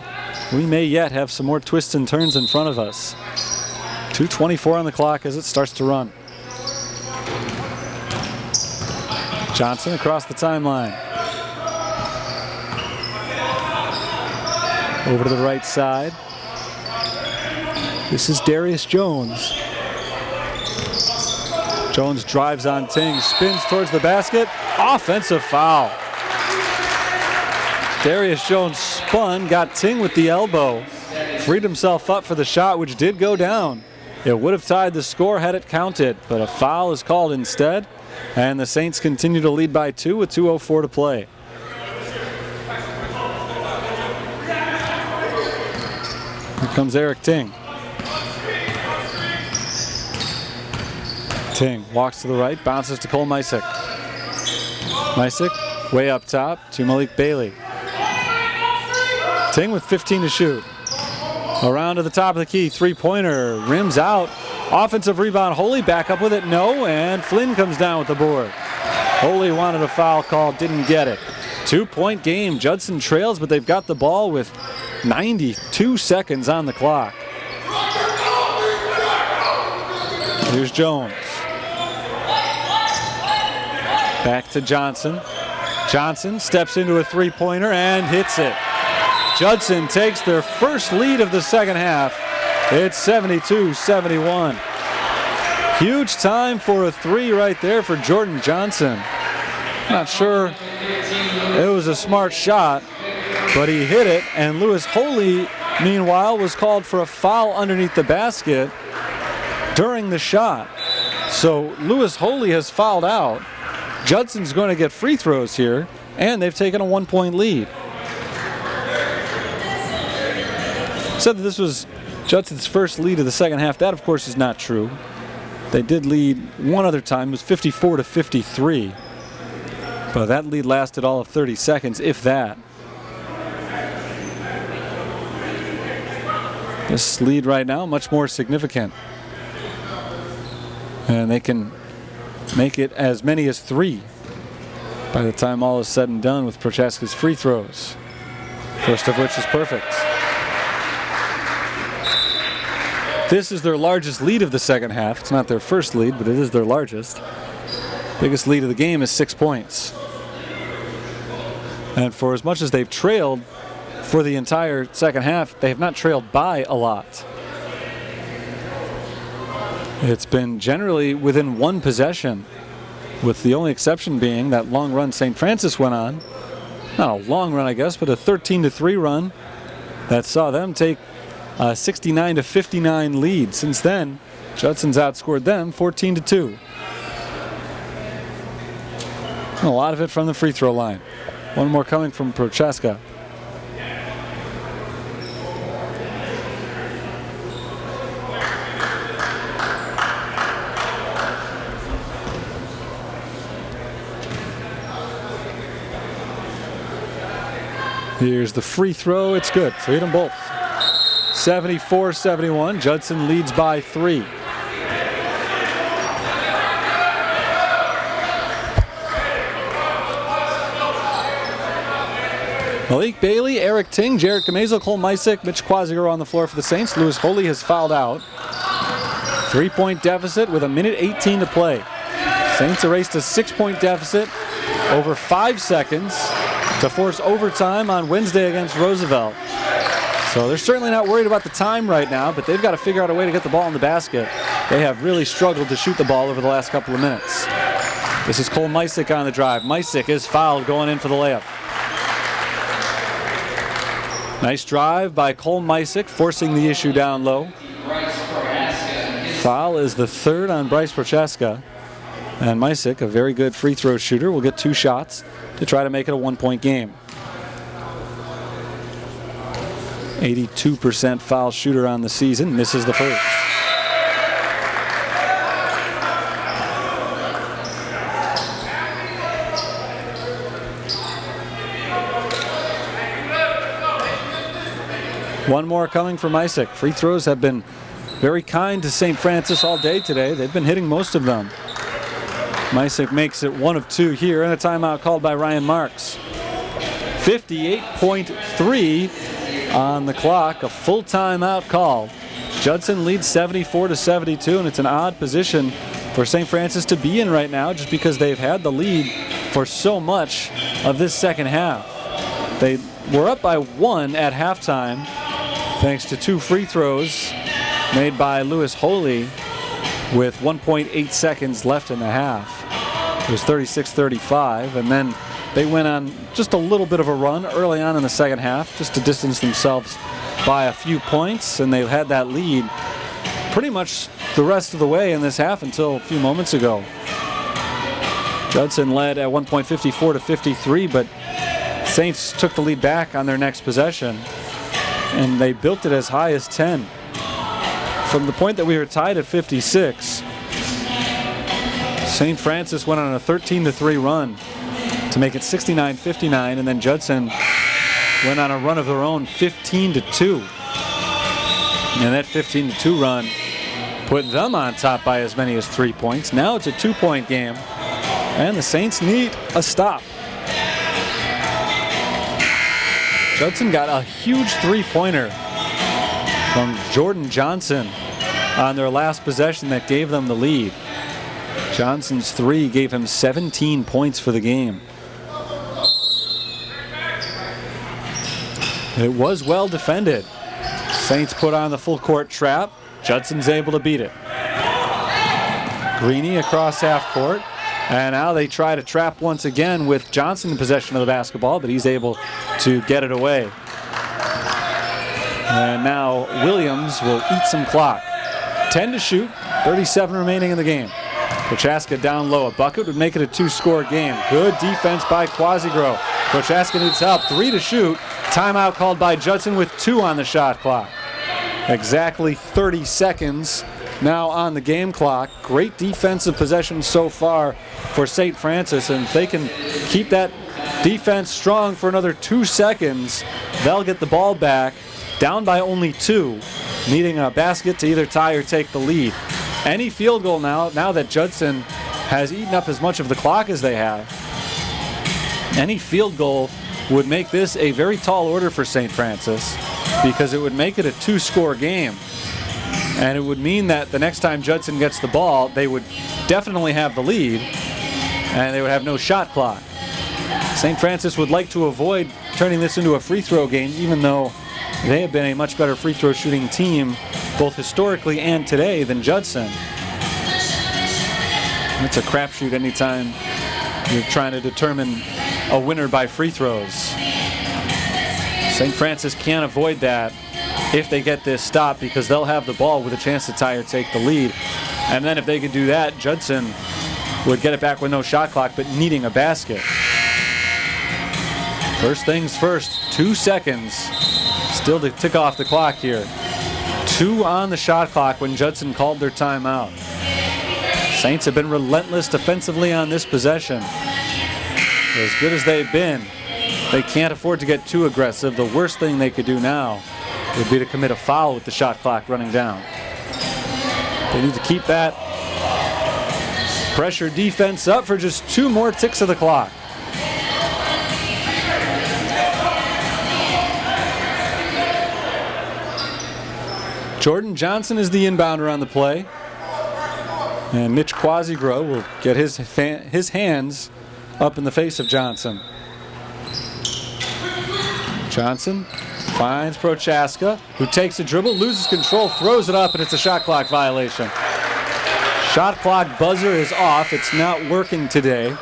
We may yet have some more twists and turns in front of us. 2:24 on the clock as it starts to run. Johnson across the timeline. Over to the right side. This is Darius Jones. Jones drives on Ting, spins towards the basket. Offensive foul. Darius Jones spun, got Ting with the elbow. Freed himself up for the shot, which did go down. It would have tied the score had it counted, but a foul is called instead. And the Saints continue to lead by 2 with 2:04 to play. Here comes Eric Ting. Ting walks to the right, bounces to Cole Misick. Misick way up top to Malik Bailey. Ting with 15 to shoot. Around to the top of the key, three-pointer, rims out. Offensive rebound, Holy back up with it, no, and Flynn comes down with the board. Holy wanted a foul call, didn't get it. 2-point game, Judson trails, but they've got the ball with 92 seconds on the clock. Here's Jones. Back to Johnson. Johnson steps into a three-pointer and hits it. Judson takes their first lead of the second half. It's 72-71. Huge time for a three right there for Jordan Johnson. Not sure it was a smart shot, but he hit it, and Lewis Holy, meanwhile, was called for a foul underneath the basket. during the shot. So Lewis Holy has fouled out. Judson's going to get free throws here, and they've taken a 1-point lead. Said that this was Judson's first lead of the second half. That, of course, is not true. They did lead one other time. It was 54-53. But that lead lasted all of 30 seconds, if that. This lead right now, much more significant. And they can make it as many as 3 by the time all is said and done with Prochaska's free throws. First of which is perfect. This is their largest lead of the second half. It's not their first lead, but it is their largest. Biggest lead of the game is 6 points. And for as much as they've trailed for the entire second half, they have not trailed by a lot. It's been generally within 1 possession, with the only exception being that long run St. Francis went on. Not a long run, I guess, but a 13-3 run that saw them take a 69-59 lead. Since then, Judson's outscored them 14-2. A lot of it from the free throw line. One more coming from Prochaska. Here's the free throw. It's good. So hit them both. 74-71. Judson leads by 3. Malik Bailey, Eric Ting, Jared Camazo, Cole Mysick, Mitch Quasiger on the floor for the Saints. Lewis Holy has fouled out. 3-point deficit with 1:18 to play. Saints erased a 6-point deficit over 5 seconds to force overtime on Wednesday against Roosevelt. So they're certainly not worried about the time right now, but they've got to figure out a way to get the ball in the basket. They have really struggled to shoot the ball over the last couple of minutes. This is Cole Mysick on the drive. Mysick is fouled going in for the layup. Nice drive by Cole Mysick, forcing the issue down low. Foul is the 3rd on Bryce Prochaska. And Mysick, a very good free throw shooter, will get 2 shots to try to make it a 1-point game. 82% foul shooter on the season, misses the first. One more coming from Mysick. Free throws have been very kind to St. Francis all day today. They've been hitting most of them. Mysick makes it 1 of 2 here, and a timeout called by Ryan Marks. 58.3 on the clock, a full timeout call. Judson leads 74-72, and it's an odd position for St. Francis to be in right now just because they've had the lead for so much of this second half. They were up by 1 at halftime thanks to 2 free throws made by Lewis Holy with 1.8 seconds left in the half. It was 36-35, and then they went on just a little bit of a run early on in the second half just to distance themselves by a few points, and they had that lead pretty much the rest of the way in this half until a few moments ago. Judson led at one point 54-53, but Saints took the lead back on their next possession, and they built it as high as 10. From the point that we were tied at 56, St. Francis went on a 13-3 run to make it 69-59, and then Judson went on a run of their own 15-2. And that 15-2 run put them on top by as many as 3 points. Now it's a 2-point game, and the Saints need a stop. Judson got a huge 3-pointer from Jordan Johnson on their last possession that gave them the lead. Johnson's 3 gave him 17 points for the game. It was well defended. Saints put on the full court trap. Judson's able to beat it. Greeny across half court. And now they try to trap once again with Johnson in possession of the basketball, but he's able to get it away. And now Williams will eat some clock. 10 to shoot. 37 remaining in the game. Prochaska down low. A bucket would make it a 2-score game. Good defense by Quasigro. Prochaska needs help. 3 to shoot. Timeout called by Judson with 2 on the shot clock. Exactly 30 seconds now on the game clock. Great defensive possession so far for St. Francis, and if they can keep that defense strong for another 2 seconds, they'll get the ball back, down by only 2, needing a basket to either tie or take the lead. Any field goal now that Judson has eaten up as much of the clock as they have, any field goal would make this a very tall order for St. Francis, because it would make it a 2-score game. And it would mean that the next time Judson gets the ball, they would definitely have the lead, and they would have no shot clock. St. Francis would like to avoid turning this into a free throw game, even though they have been a much better free throw shooting team, both historically and today, than Judson. It's a crapshoot anytime you're trying to determine a winner by free throws. St. Francis can't avoid that if they get this stop, because they'll have the ball with a chance to tie or take the lead. And then if they could do that, Judson would get it back with no shot clock, but needing a basket. First things first, 2 seconds still to tick off the clock here. 2 on the shot clock when Judson called their timeout. Saints have been relentless defensively on this possession. As good as they've been, they can't afford to get too aggressive. The worst thing they could do now would be to commit a foul with the shot clock running down. They need to keep that pressure defense up for just 2 more ticks of the clock. Jordan Johnson is the inbounder on the play. And Mitch Quasigro will get his hands up in the face of Johnson. Johnson finds Prochaska, who takes a dribble, loses control, throws it up, and it's a shot clock violation. Shot clock buzzer is off. It's not working today.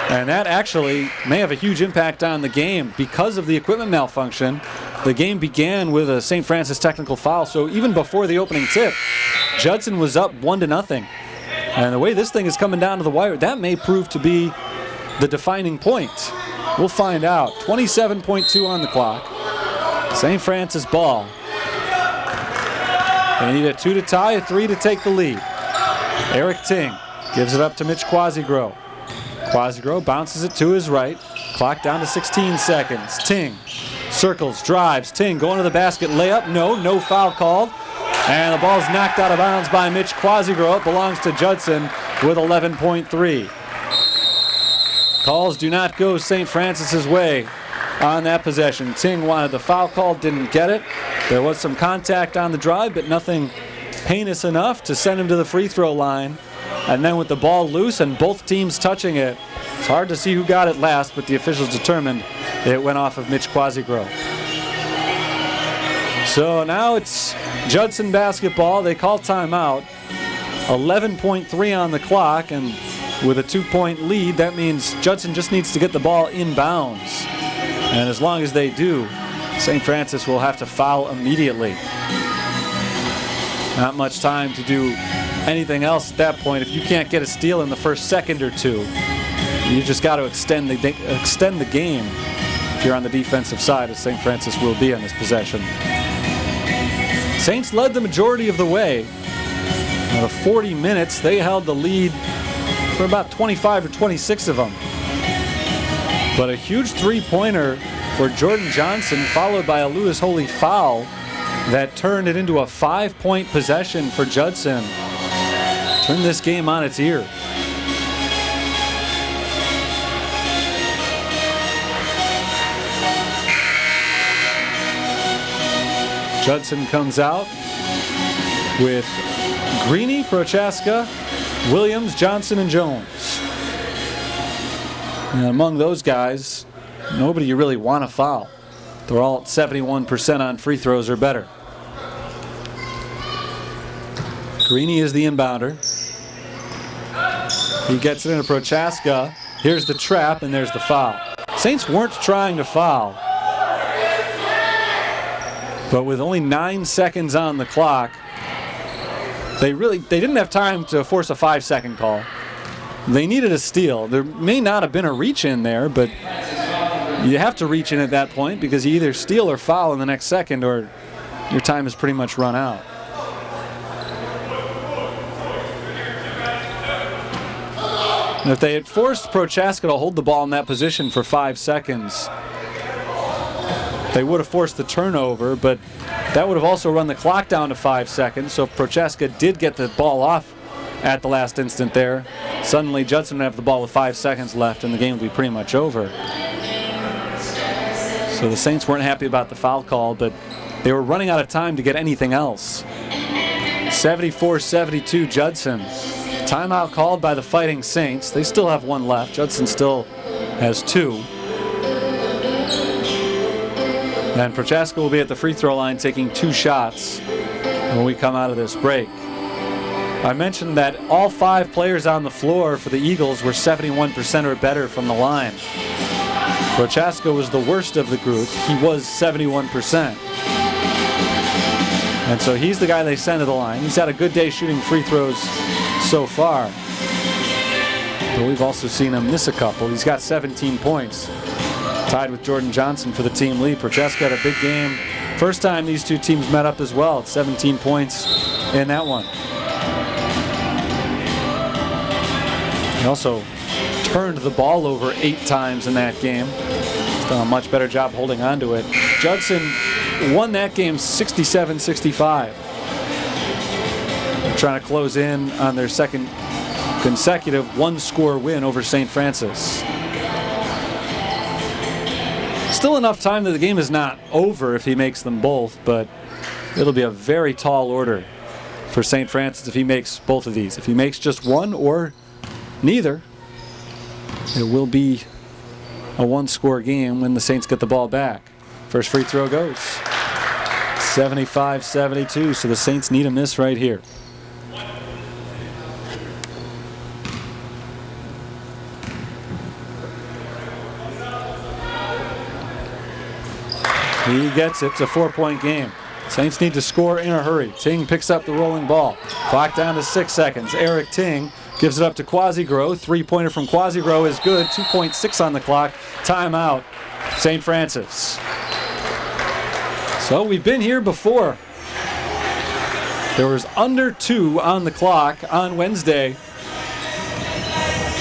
And that actually may have a huge impact on the game because of the equipment malfunction. The game began with a St. Francis technical foul, so even before the opening tip, Judson was up 1-0. And the way this thing is coming down to the wire, that may prove to be the defining point. We'll find out. 27.2 on the clock. St. Francis ball. They need a 2 to tie, a 3 to take the lead. Eric Ting gives it up to Mitch Quasigro. Quasigro bounces it to his right. Clock down to 16 seconds. Ting circles, drives. Ting going to the basket. Layup. No foul called. And the ball's knocked out of bounds by Mitch Quasigro. It belongs to Judson with 11.3. Calls do not go St. Francis's way on that possession. Ting wanted the foul call, didn't get it. There was some contact on the drive, but nothing heinous enough to send him to the free throw line. And then with the ball loose and both teams touching it, it's hard to see who got it last, but the officials determined it went off of Mitch Quasigro. So now it's Judson basketball. They call timeout. 11.3 on the clock, and with a 2-point lead, that means Judson just needs to get the ball inbounds. And as long as they do, St. Francis will have to foul immediately. Not much time to do anything else at that point. If you can't get a steal in the first second or two, you just got to extend the game if you're on the defensive side, as St. Francis will be on this possession. Saints led the majority of the way. Out of 40 minutes, they held the lead for about 25 or 26 of them. But a huge three-pointer for Jordan Johnson, followed by a Lewis Holy foul that turned it into a 5-point possession for Judson. Turned this game on its ear. Judson comes out with Greeny, Prochaska, Williams, Johnson, and Jones. And among those guys, nobody you really want to foul. They're all at 71% on free throws or better. Greeny is the inbounder. He gets it into Prochaska. Here's the trap, and there's the foul. Saints weren't trying to foul. But with only 9 seconds on the clock, They didn't have time to force a 5-second call. They needed a steal. There may not have been a reach in there, but you have to reach in at that point because you either steal or foul in the next second or your time is pretty much run out. And if they had forced Prochaska to hold the ball in that position for 5 seconds, they would have forced the turnover, but that would have also run the clock down to 5 seconds. So if Prochaska did get the ball off at the last instant there, suddenly Judson would have the ball with 5 seconds left and the game would be pretty much over. So the Saints weren't happy about the foul call, but they were running out of time to get anything else. 74-72 Judson. Timeout called by the Fighting Saints. They still have one left. Judson still has 2. And Prochaska will be at the free throw line taking 2 shots when we come out of this break. I mentioned that all 5 players on the floor for the Eagles were 71% or better from the line. Prochaska was the worst of the group. He was 71%. And so he's the guy they send to the line. He's had a good day shooting free throws so far. But we've also seen him miss a couple. He's got 17 points. Tied with Jordan Johnson for the team lead. Prochaska had a big game. First time these two teams met up as well. 17 points in that one. He also turned the ball over 8 times in that game. He's done a much better job holding on to it. Judson won that game 67-65. They're trying to close in on their second consecutive 1-score win over St. Francis. Still enough time that the game is not over if he makes them both, but it'll be a very tall order for St. Francis if he makes both of these. If he makes just one or neither, it will be a 1-score game when the Saints get the ball back. First free throw goes. 75-72, so the Saints need a miss right here. He gets it. It's a 4-point game. Saints need to score in a hurry. Ting picks up the rolling ball. Clock down to 6 seconds. Eric Ting gives it up to Quasigro. 3-pointer from Quasigro is good. 2.6 on the clock. Timeout, St. Francis. So we've been here before. There was under 2 on the clock on Wednesday.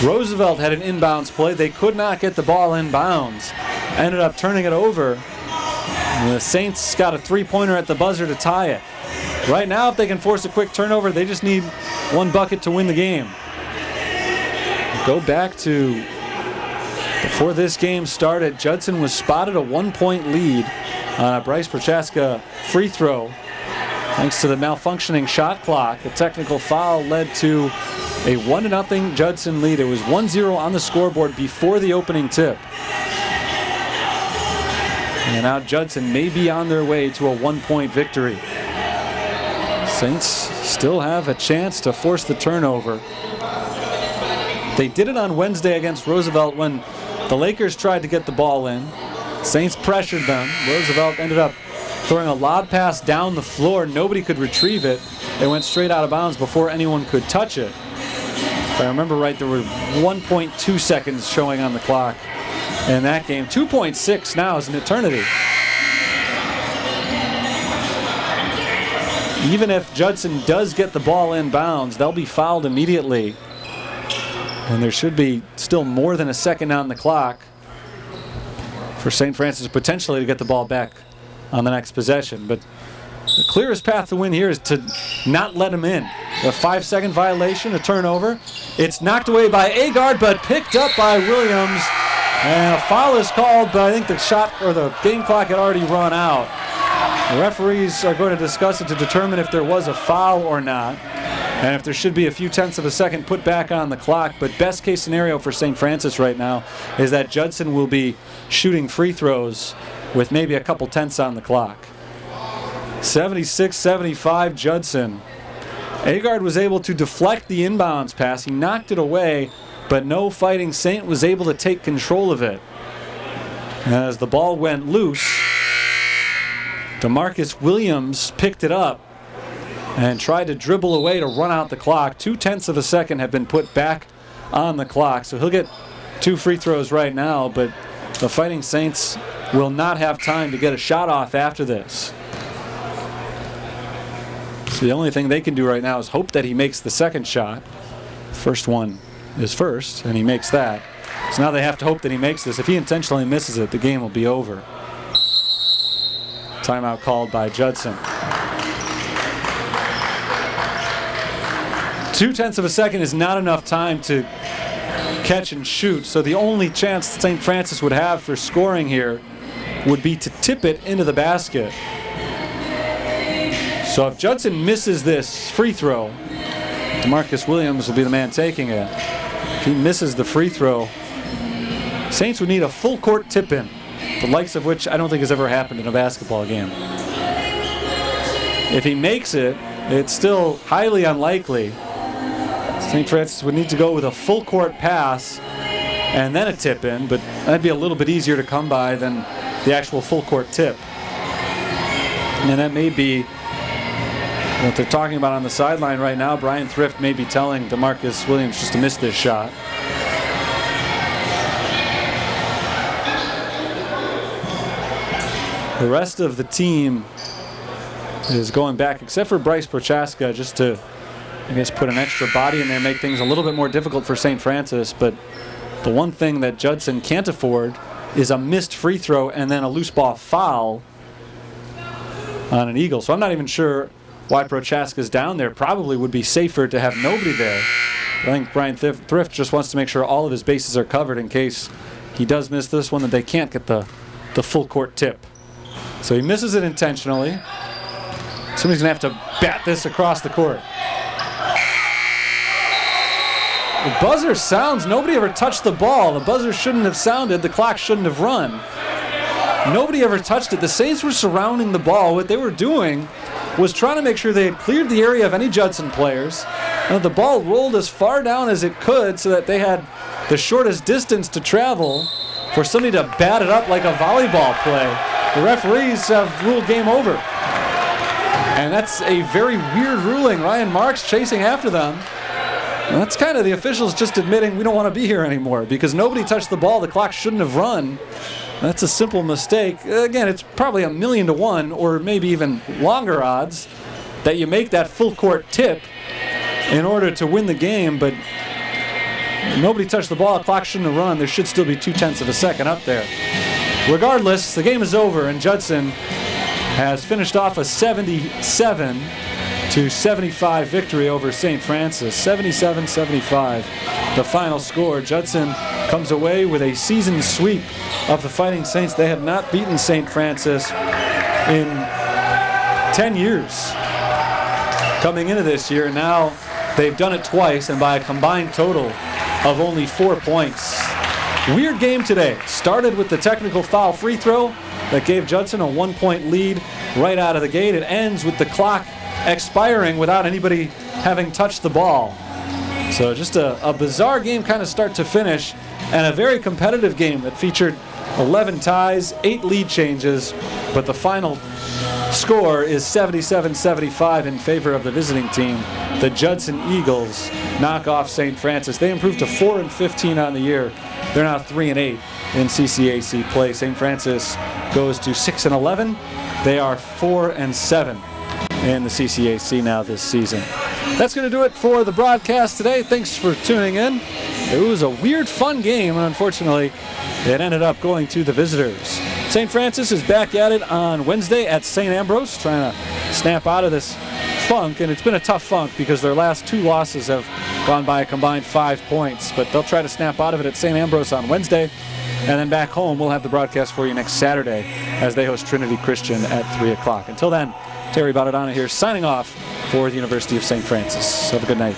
Roosevelt had an inbounds play. They could not get the ball inbounds. Ended up turning it over. And the Saints got a 3-pointer at the buzzer to tie it. Right now, if they can force a quick turnover, they just need 1 bucket to win the game. Go back to before this game started, Judson was spotted a 1-point lead on a Bryce Prochaska free throw. Thanks to the malfunctioning shot clock, the technical foul led to a 1-0 Judson lead. It was 1-0 on the scoreboard before the opening tip. And now Judson may be on their way to a 1-point victory. Saints still have a chance to force the turnover. They did it on Wednesday against Roosevelt when the Lakers tried to get the ball in. Saints pressured them. Roosevelt ended up throwing a lob pass down the floor. Nobody could retrieve it. It went straight out of bounds before anyone could touch it. If I remember right, there were 1.2 seconds showing on the clock in that game. 2.6 now is an eternity. Even if Judson does get the ball in bounds, they'll be fouled immediately. And there should be still more than a second on the clock for St. Francis potentially to get the ball back on the next possession. But the clearest path to win here is to not let him in. A 5-second violation, a turnover. It's knocked away by Agard, but picked up by Williams. And a foul is called, but I think the shot or the game clock had already run out. The referees are going to discuss it to determine if there was a foul or not, and if there should be a few tenths of a second put back on the clock. But best case scenario for St. Francis right now is that Judson will be shooting free throws with maybe a couple tenths on the clock. 76-75 Judson. Agard was able to deflect the inbounds pass. He knocked it away, but no Fighting Saint was able to take control of it. As the ball went loose, DeMarcus Williams picked it up. and tried to dribble away to run out the clock. 0.2 of a second have been put back on the clock, so he'll get 2 free throws right now, but the Fighting Saints will not have time to get a shot off after this. So the only thing they can do right now is hope that he makes the second shot. First one is first, and he makes that. So now they have to hope that he makes this. If he intentionally misses it, the game will be over. Timeout called by Judson. 0.2 of a second is not enough time to catch and shoot, so the only chance St. Francis would have for scoring here would be to tip it into the basket. So if Judson misses this free throw, DeMarcus Williams will be the man taking it. If he misses the free throw, Saints would need a full court tip-in, the likes of which I don't think has ever happened in a basketball game. If he makes it, it's still highly unlikely. St. Francis would need to go with a full court pass and then a tip-in, but that'd be a little bit easier to come by than the actual full court tip. And that may be what they're talking about on the sideline right now. Brian Thrift may be telling DeMarcus Williams just to miss this shot. The rest of the team is going back, except for Bryce Prochaska, just to, I guess, put an extra body in there, make things a little bit more difficult for St. Francis. But the one thing that Judson can't afford is a missed free throw and then a loose ball foul on an Eagle. So I'm not even sure why Prochaska's down there. Probably would be safer to have nobody there. I think Brian Thrift just wants to make sure all of his bases are covered in case he does miss this one, that they can't get the full court tip. So he misses it intentionally. Somebody's going to have to bat this across the court. The buzzer sounds. Nobody ever touched the ball. The buzzer shouldn't have sounded. The clock shouldn't have run. Nobody ever touched it. The Saints were surrounding the ball. What they were doing was trying to make sure they had cleared the area of any Judson players, and that the ball rolled as far down as it could so that they had the shortest distance to travel for somebody to bat it up like a volleyball play. The referees have ruled game over. And that's a very weird ruling. Ryan Marks chasing after them. And that's kind of the officials just admitting we don't want to be here anymore because nobody touched the ball. The clock shouldn't have run. That's a simple mistake. Again, it's probably 1,000,000 to 1 or maybe even longer odds that you make that full court tip in order to win the game, but nobody touched the ball. The clock shouldn't have run. There should still be 0.2 of a second up there. Regardless, the game is over, and Judson has finished off a 77-75 victory over St. Francis. 77-75, the final score. Judson comes away with a season sweep of the Fighting Saints. They have not beaten St. Francis in 10 years coming into this year. Now they've done it twice, and by a combined total of only 4 points. Weird game today. Started with the technical foul free throw that gave Judson a 1-point lead right out of the gate. It ends with the clock expiring without anybody having touched the ball. So just a bizarre game kind of start to finish, and a very competitive game that featured 11 ties, 8 lead changes, but the final score is 77-75 in favor of the visiting team. The Judson Eagles knock off St. Francis. They improved to 4-15 on the year. They're now 3-8 in CCAC play. St. Francis goes to 6-11. They are 4-7 in the CCAC now this season. That's going to do it for the broadcast today. Thanks for tuning in. It was a weird, fun game, and unfortunately, it ended up going to the visitors. St. Francis is back at it on Wednesday at St. Ambrose, trying to snap out of this funk, and it's been a tough funk because their last 2 losses have gone by a combined 5 points, but they'll try to snap out of it at St. Ambrose on Wednesday, and then back home we'll have the broadcast for you next Saturday as they host Trinity Christian at 3 o'clock. Until then, Terry Baudadonna here signing off for the University of St. Francis. Have a good night.